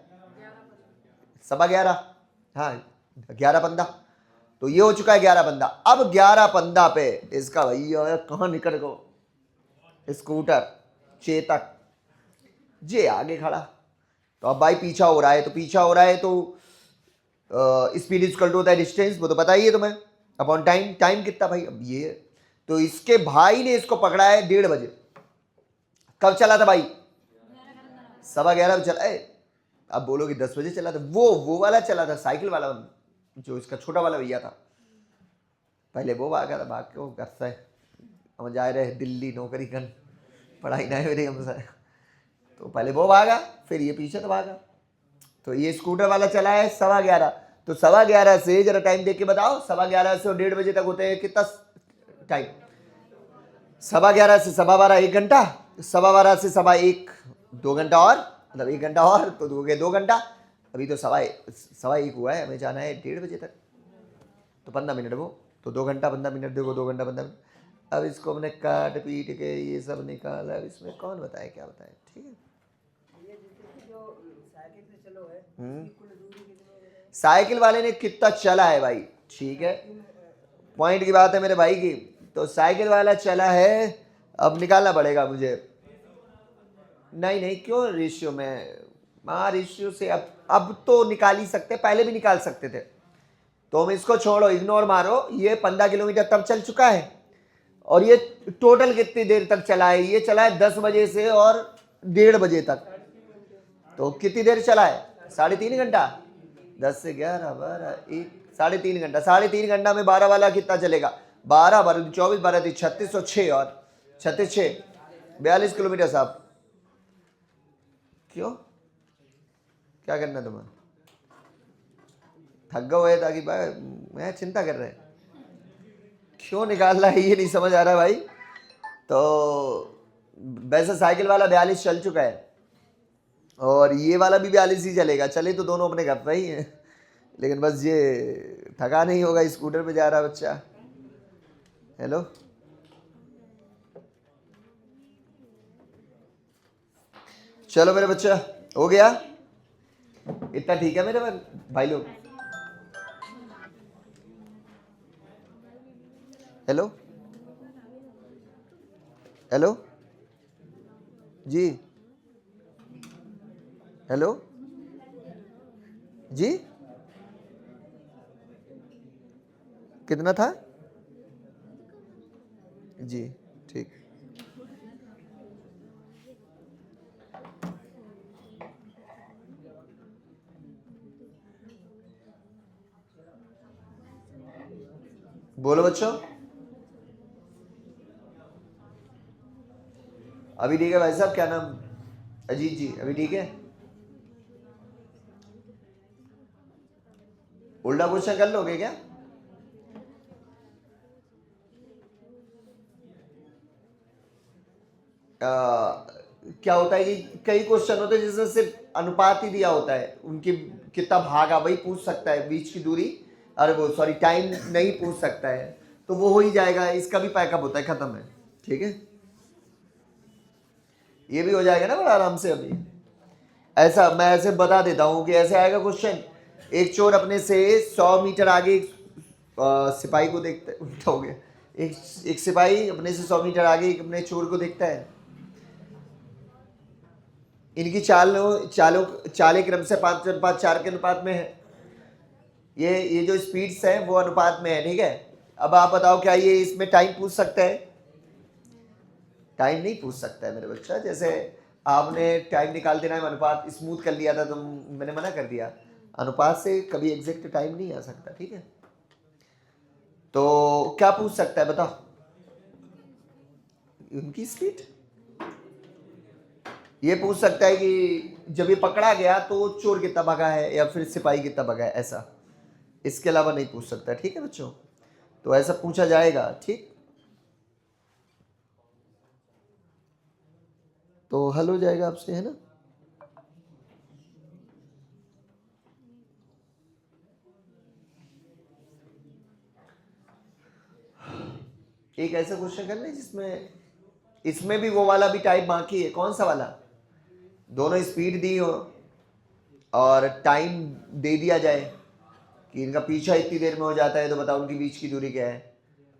11:15। हाँ 11:15, तो ये हो चुका है 11:15। अब 11:15 पे इसका भैया कहाँ निकल गो स्कूटर चेतक जे आगे खड़ा। तो अब भाई पीछा हो रहा है, तो पीछा हो रहा है तो स्पीड इक्वल टू होता है डिस्टेंस, वो तो पता ही है तुम्हें, अपॉन टाइम। टाइम कितना भाई, अब ये तो इसके भाई ने इसको पकड़ा है 1:30 बजे। कब चला था भाई, 11:15 बजे चला है। अब बोलोगे 10 बजे चला था, वो वाला चला था, साइकिल वाला, जो इसका छोटा वाला भैया था। पहले वो भागा था, भाग के वो घर से हम जा रहे दिल्ली नौकरी कर, पढ़ाई नहीं हो रही हमसे, तो पहले वो भागा, फिर ये पीछे तो भागा। तो ये स्कूटर वाला चला है 11:15, तो 11:15 से जरा टाइम देख के बताओ, 11:15 से 1:30 बजे तक होते हैं कितना टाइम? 11:15 से 12:15 1 घंटा, 12:15 से 1:15 2 घंटा और, मतलब 1 घंटा और, तो हो गए 2 घंटा। अभी तो 1:15 हुआ है, हमें जाना है 1:30 बजे तक, तो 15 मिनट वो, तो 2 घंटा 15 मिनट, देखो 2 घंटा 15 मिनट। अब इसको हमने काट पीट के ये सब निकाला, अब इसमें कौन बताए क्या बताए, ठीक है। साइकिल वाले ने कितना चला है भाई, ठीक है, पॉइंट की बात है मेरे भाई की। तो साइकिल वाला चला है, अब निकालना पड़ेगा मुझे। नहीं क्यों रेशियो में, हाँ रेशियो से अब तो निकाल ही सकते, पहले भी निकाल सकते थे। तो हम इसको छोड़ो, इग्नोर मारो। ये 15 किलोमीटर तब चल चुका है, और ये टोटल कितनी देर तक चला है, ये चला है 10 बजे से और 1:30 बजे तक। तो कितनी देर चला है, 3.5 घंटा। 10 से 11 12 1 3.5 घंटा। 3.5 घंटा में 12 वाला कितना चलेगा, 12 12 24 12 36 और 6 और 36 6 42 किलोमीटर साहब। क्यों, क्या करना तुम्हें, थक गए हुए ताकि मैं चिंता कर रहे, क्यों निकाल रहा है ये नहीं समझ आ रहा भाई। तो वैसे साइकिल वाला 42 चल चुका है, और ये वाला भी 42 ही चलेगा, चले तो दोनों अपने घर पे ही हैं, लेकिन बस ये थका नहीं होगा, स्कूटर पे जा रहा बच्चा। हेलो, चलो मेरे बच्चा हो गया इतना, ठीक है मेरे भाई लोग। हेलो हेलो जी, हेलो जी, कितना था जी, ठीक। बोलो बच्चों, अभी ठीक है भाई साहब, क्या नाम, अजीत जी, अभी ठीक है। उल्टा क्वेश्चन कर लोगे क्या? क्या होता है कि कई क्वेश्चन होते हैं जिसमें सिर्फ अनुपात ही दिया होता है, उनकी कितना भाग वही पूछ सकता है, बीच की दूरी, अरे वो सॉरी टाइम नहीं पूछ सकता है, तो वो हो ही जाएगा, इसका भी पैकअप होता है, खत्म है, ठीक है। ये भी हो जाएगा ना बड़ा आराम से। अभी ऐसा मैं ऐसे बता देता हूँ कि ऐसे आएगा क्वेश्चन, एक चोर अपने से 100 मीटर आगे एक सिपाही को देखता है, उल्टा हो गया, एक सिपाही अपने से 100 मीटर आगे एक अपने चोर को देखता है। इनकी चालें क्रम से 5:4 के अनुपात में है। ये जो स्पीड्स हैं वो अनुपात में है, ठीक है। अब आप बताओ क्या ये इसमें टाइम पूछ सकता है? टाइम नहीं पूछ सकता है मेरे बच्चा। जैसे आपने टाइम निकाल देना है, अनुपात स्मूथ कर लिया था तो मैंने मना कर दिया, अनुपात से कभी एग्जैक्ट टाइम नहीं आ सकता, ठीक है। तो क्या पूछ सकता है बताओ? उनकी स्पीड। ये पूछ सकता है कि जब ये पकड़ा गया तो चोर कितना भागा है या फिर सिपाही कितना भागा है, ऐसा। इसके अलावा नहीं पूछ सकता, ठीक है बच्चों। तो ऐसा पूछा जाएगा, ठीक। तो हल हो जाएगा आपसे, है ना। एक ऐसा क्वेश्चन कर ले जिसमें इसमें भी वो वाला भी टाइप बाकी है। कौन सा वाला? दोनों स्पीड दी हो और टाइम दे दिया जाए कि इनका पीछा इतनी देर में हो जाता है, तो बताओ उनकी बीच की दूरी क्या है,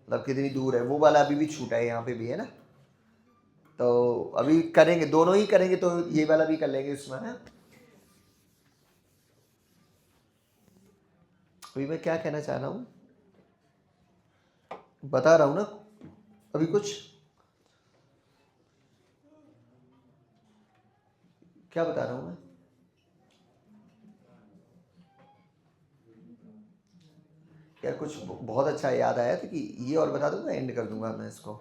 मतलब कितनी दूर है। वो वाला अभी भी छूटा है, यहाँ पे भी है ना। तो अभी करेंगे, दोनों ही करेंगे, तो ये वाला भी कर लेंगे उसमें, है। अभी मैं क्या कहना चाह रहा हूँ, बता रहा हूँ ना अभी कुछ। क्या बता रहा हूँ मैं? यार कुछ बहुत अच्छा याद आया था कि ये और बता दूंगा, एंड कर दूंगा मैं इसको।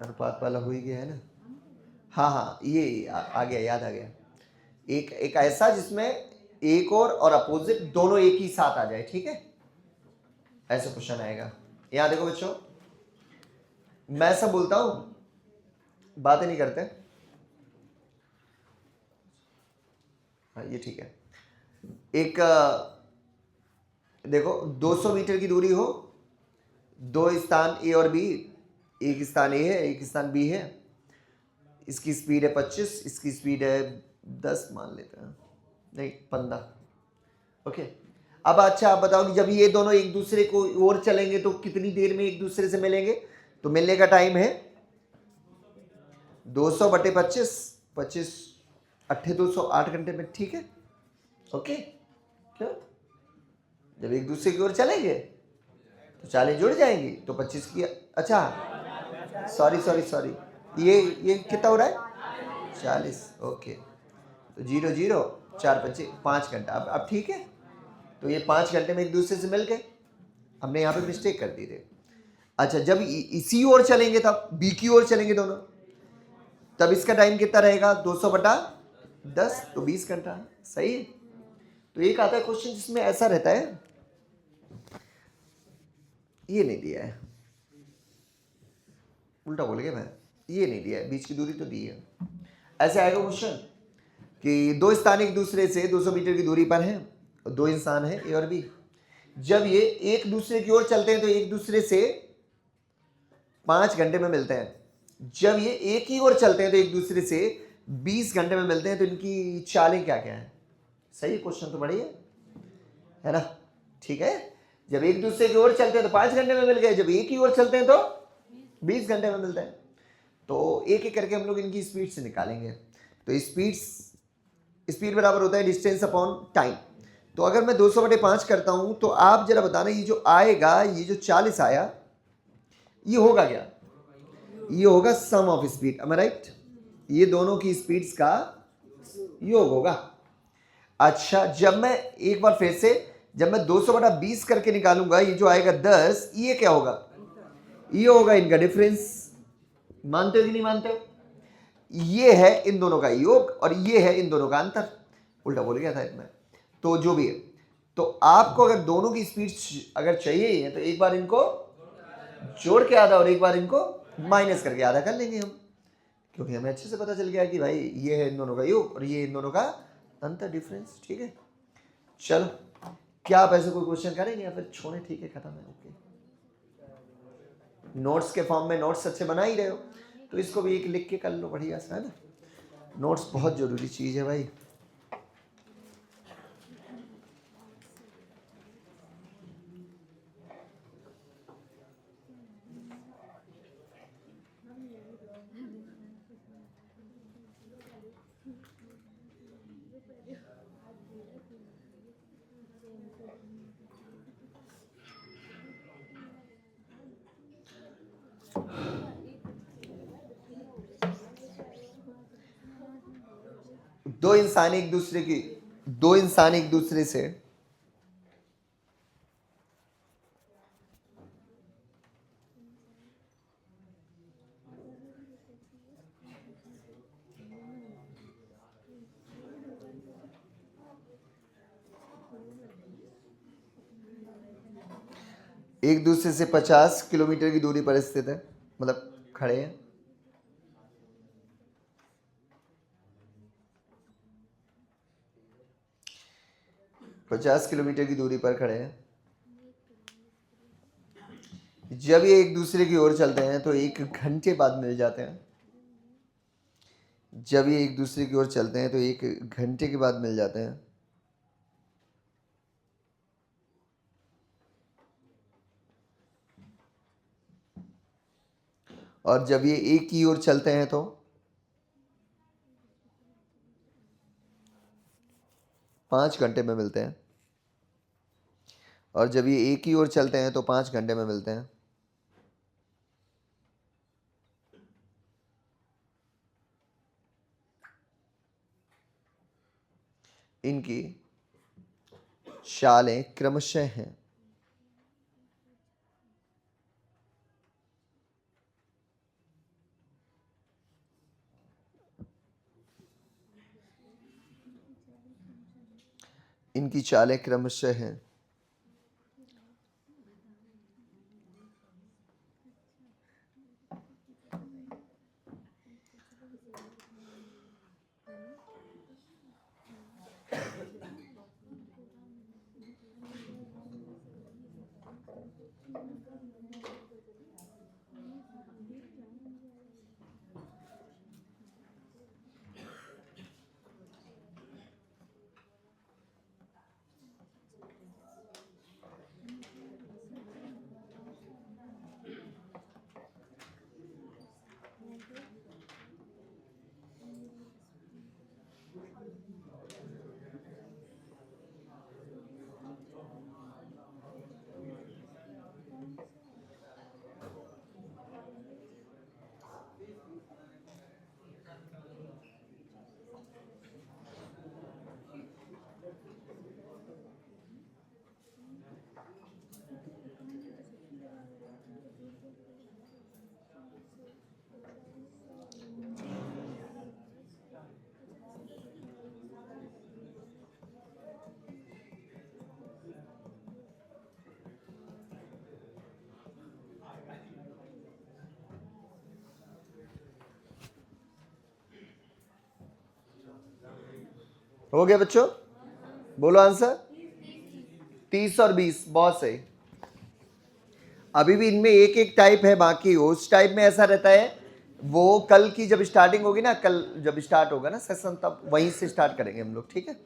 अनुपात वाला हो ही गया है ना। हाँ हाँ, ये आ गया, याद आ गया। एक ऐसा जिसमें एक और अपोजिट दोनों एक ही साथ आ जाए, ठीक है। ऐसा क्वेश्चन आएगा। यहाँ देखो बच्चों, मैं ऐसा बोलता हूं, बातें नहीं करते। हाँ ये ठीक है। एक देखो 200 मीटर की दूरी हो, दो स्थान ए और बी, एक स्थान ए है एक स्थान बी है। इसकी स्पीड है 25, इसकी स्पीड है 10 मान लेते हैं, नहीं 15। ओके। अब अच्छा आप बताओ कि जब ये दोनों एक दूसरे को और चलेंगे तो कितनी देर में एक दूसरे से मिलेंगे। तो मिलने का टाइम है 200 बटे 25, 25 अट्ठे 200, 8 घंटे में, ठीक है। ओके। क्या जब एक दूसरे की ओर चलेंगे तो 40 जुड़ जाएंगी, तो 25 की, अच्छा सॉरी सॉरी सॉरी, ये कितना हो रहा है 40। ओके। तो 0 0 4 25 5 घंटा। अब ठीक है। तो ये 5 घंटे में एक दूसरे से मिल गए। हमने यहाँ पे मिस्टेक कर दी थी। अच्छा जब इसी ओर चलेंगे, तब बी की ओर चलेंगे दोनों, तब इसका टाइम कितना रहेगा 200 बटा 10, तो 20 घंटा। सही है। तो एक आता है क्वेश्चन जिसमें ऐसा रहता है, ये नहीं दिया है, उल्टा बोल गया मैं, ये नहीं दिया है, बीच की दूरी तो दी है। ऐसे आएगा क्वेश्चन कि दो स्थान एक दूसरे से 200 मीटर की दूरी पर हैं, दो इंसान हैं ए और बी। जब ये एक दूसरे की ओर चलते हैं तो एक दूसरे से 5 घंटे में मिलते हैं। जब ये एक ही ओर चलते हैं तो एक दूसरे से 20 घंटे में मिलते हैं। तो इनकी चालें क्या क्या है। सही क्वेश्चन तो बढ़िया है ना, ठीक है। जब एक दूसरे की ओर चलते हैं तो 5 घंटे में मिल गए, जब एक ही ओर चलते हैं तो 20 घंटे में मिलते हैं। तो एक एक करके हम लोग इनकी स्पीड से निकालेंगे। तो स्पीड बराबर होता है डिस्टेंस अपॉन टाइम। तो अगर मैं 200 बटे 5 करता हूं तो आप जरा बताना, ये जो आएगा, ये जो 40 आया, ये होगा क्या? ये होगा sum of speed, am I right? ये दोनों की स्पीड्स का योग होगा। अच्छा जब मैं एक बार फिर से, जब मैं 200 बटा 20 करके निकालूंगा, ये जो आएगा 10, ये क्या होगा? ये होगा इनका डिफरेंस। मानते हो कि नहीं मानते हो? ये है इन दोनों का योग और ये है इन दोनों का अंतर। उल्टा बोल गया था इसमें, तो जो भी है। तो आपको अगर दोनों की स्पीड अगर चाहिए ही है तो एक बार इनको जोड़ के आधा और एक बार इनको माइनस करके आधा कर लेंगे हम, क्योंकि हमें अच्छे से पता चल गया कि भाई ये है इन दोनों का योग और ये इन दोनों का अंतर, डिफरेंस, ठीक है। चलो, क्या आप ऐसे कोई क्वेश्चन करेंगे या फिर छोड़े? ठीक है, खत्म है। ओके, नोट्स के फॉर्म में नोट्स अच्छे बना ही रहे हो तो इसको भी एक लिख के कर लो, बढ़िया सा, है ना। नोट्स बहुत जरूरी चीज है भाई। दो इंसान एक दूसरे से एक दूसरे से 50 किलोमीटर की दूरी पर स्थित है, मतलब खड़े हैं। पचास किलोमीटर की दूरी पर खड़े हैं। जब ये एक दूसरे की ओर चलते हैं तो 1 घंटे बाद मिल जाते हैं। जब ये एक दूसरे की ओर चलते हैं तो 1 घंटे के बाद मिल जाते हैं। और जब ये एक की ओर चलते हैं तो 5 घंटे में मिलते हैं। और जब ये एक की ओर चलते हैं तो 5 घंटे में मिलते हैं। इनकी चालें क्रमशः हैं। इनकी चालें क्रमशः हैं। हो गया बच्चों? बोलो आंसर। 30 और 20, बहुत सही। अभी भी इनमें एक एक टाइप है, बाकी उस टाइप में ऐसा रहता है। वो कल की जब स्टार्टिंग होगी ना, कल जब स्टार्ट होगा ना सेशन, तब वहीं से स्टार्ट करेंगे हम लोग, ठीक है?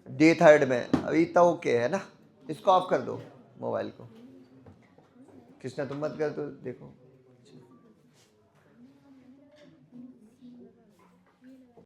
डे 3 में अभी तो ओके है ना। इसको ऑफ कर दो मोबाइल को। कृष्णा तुम मत कर, तो देखो।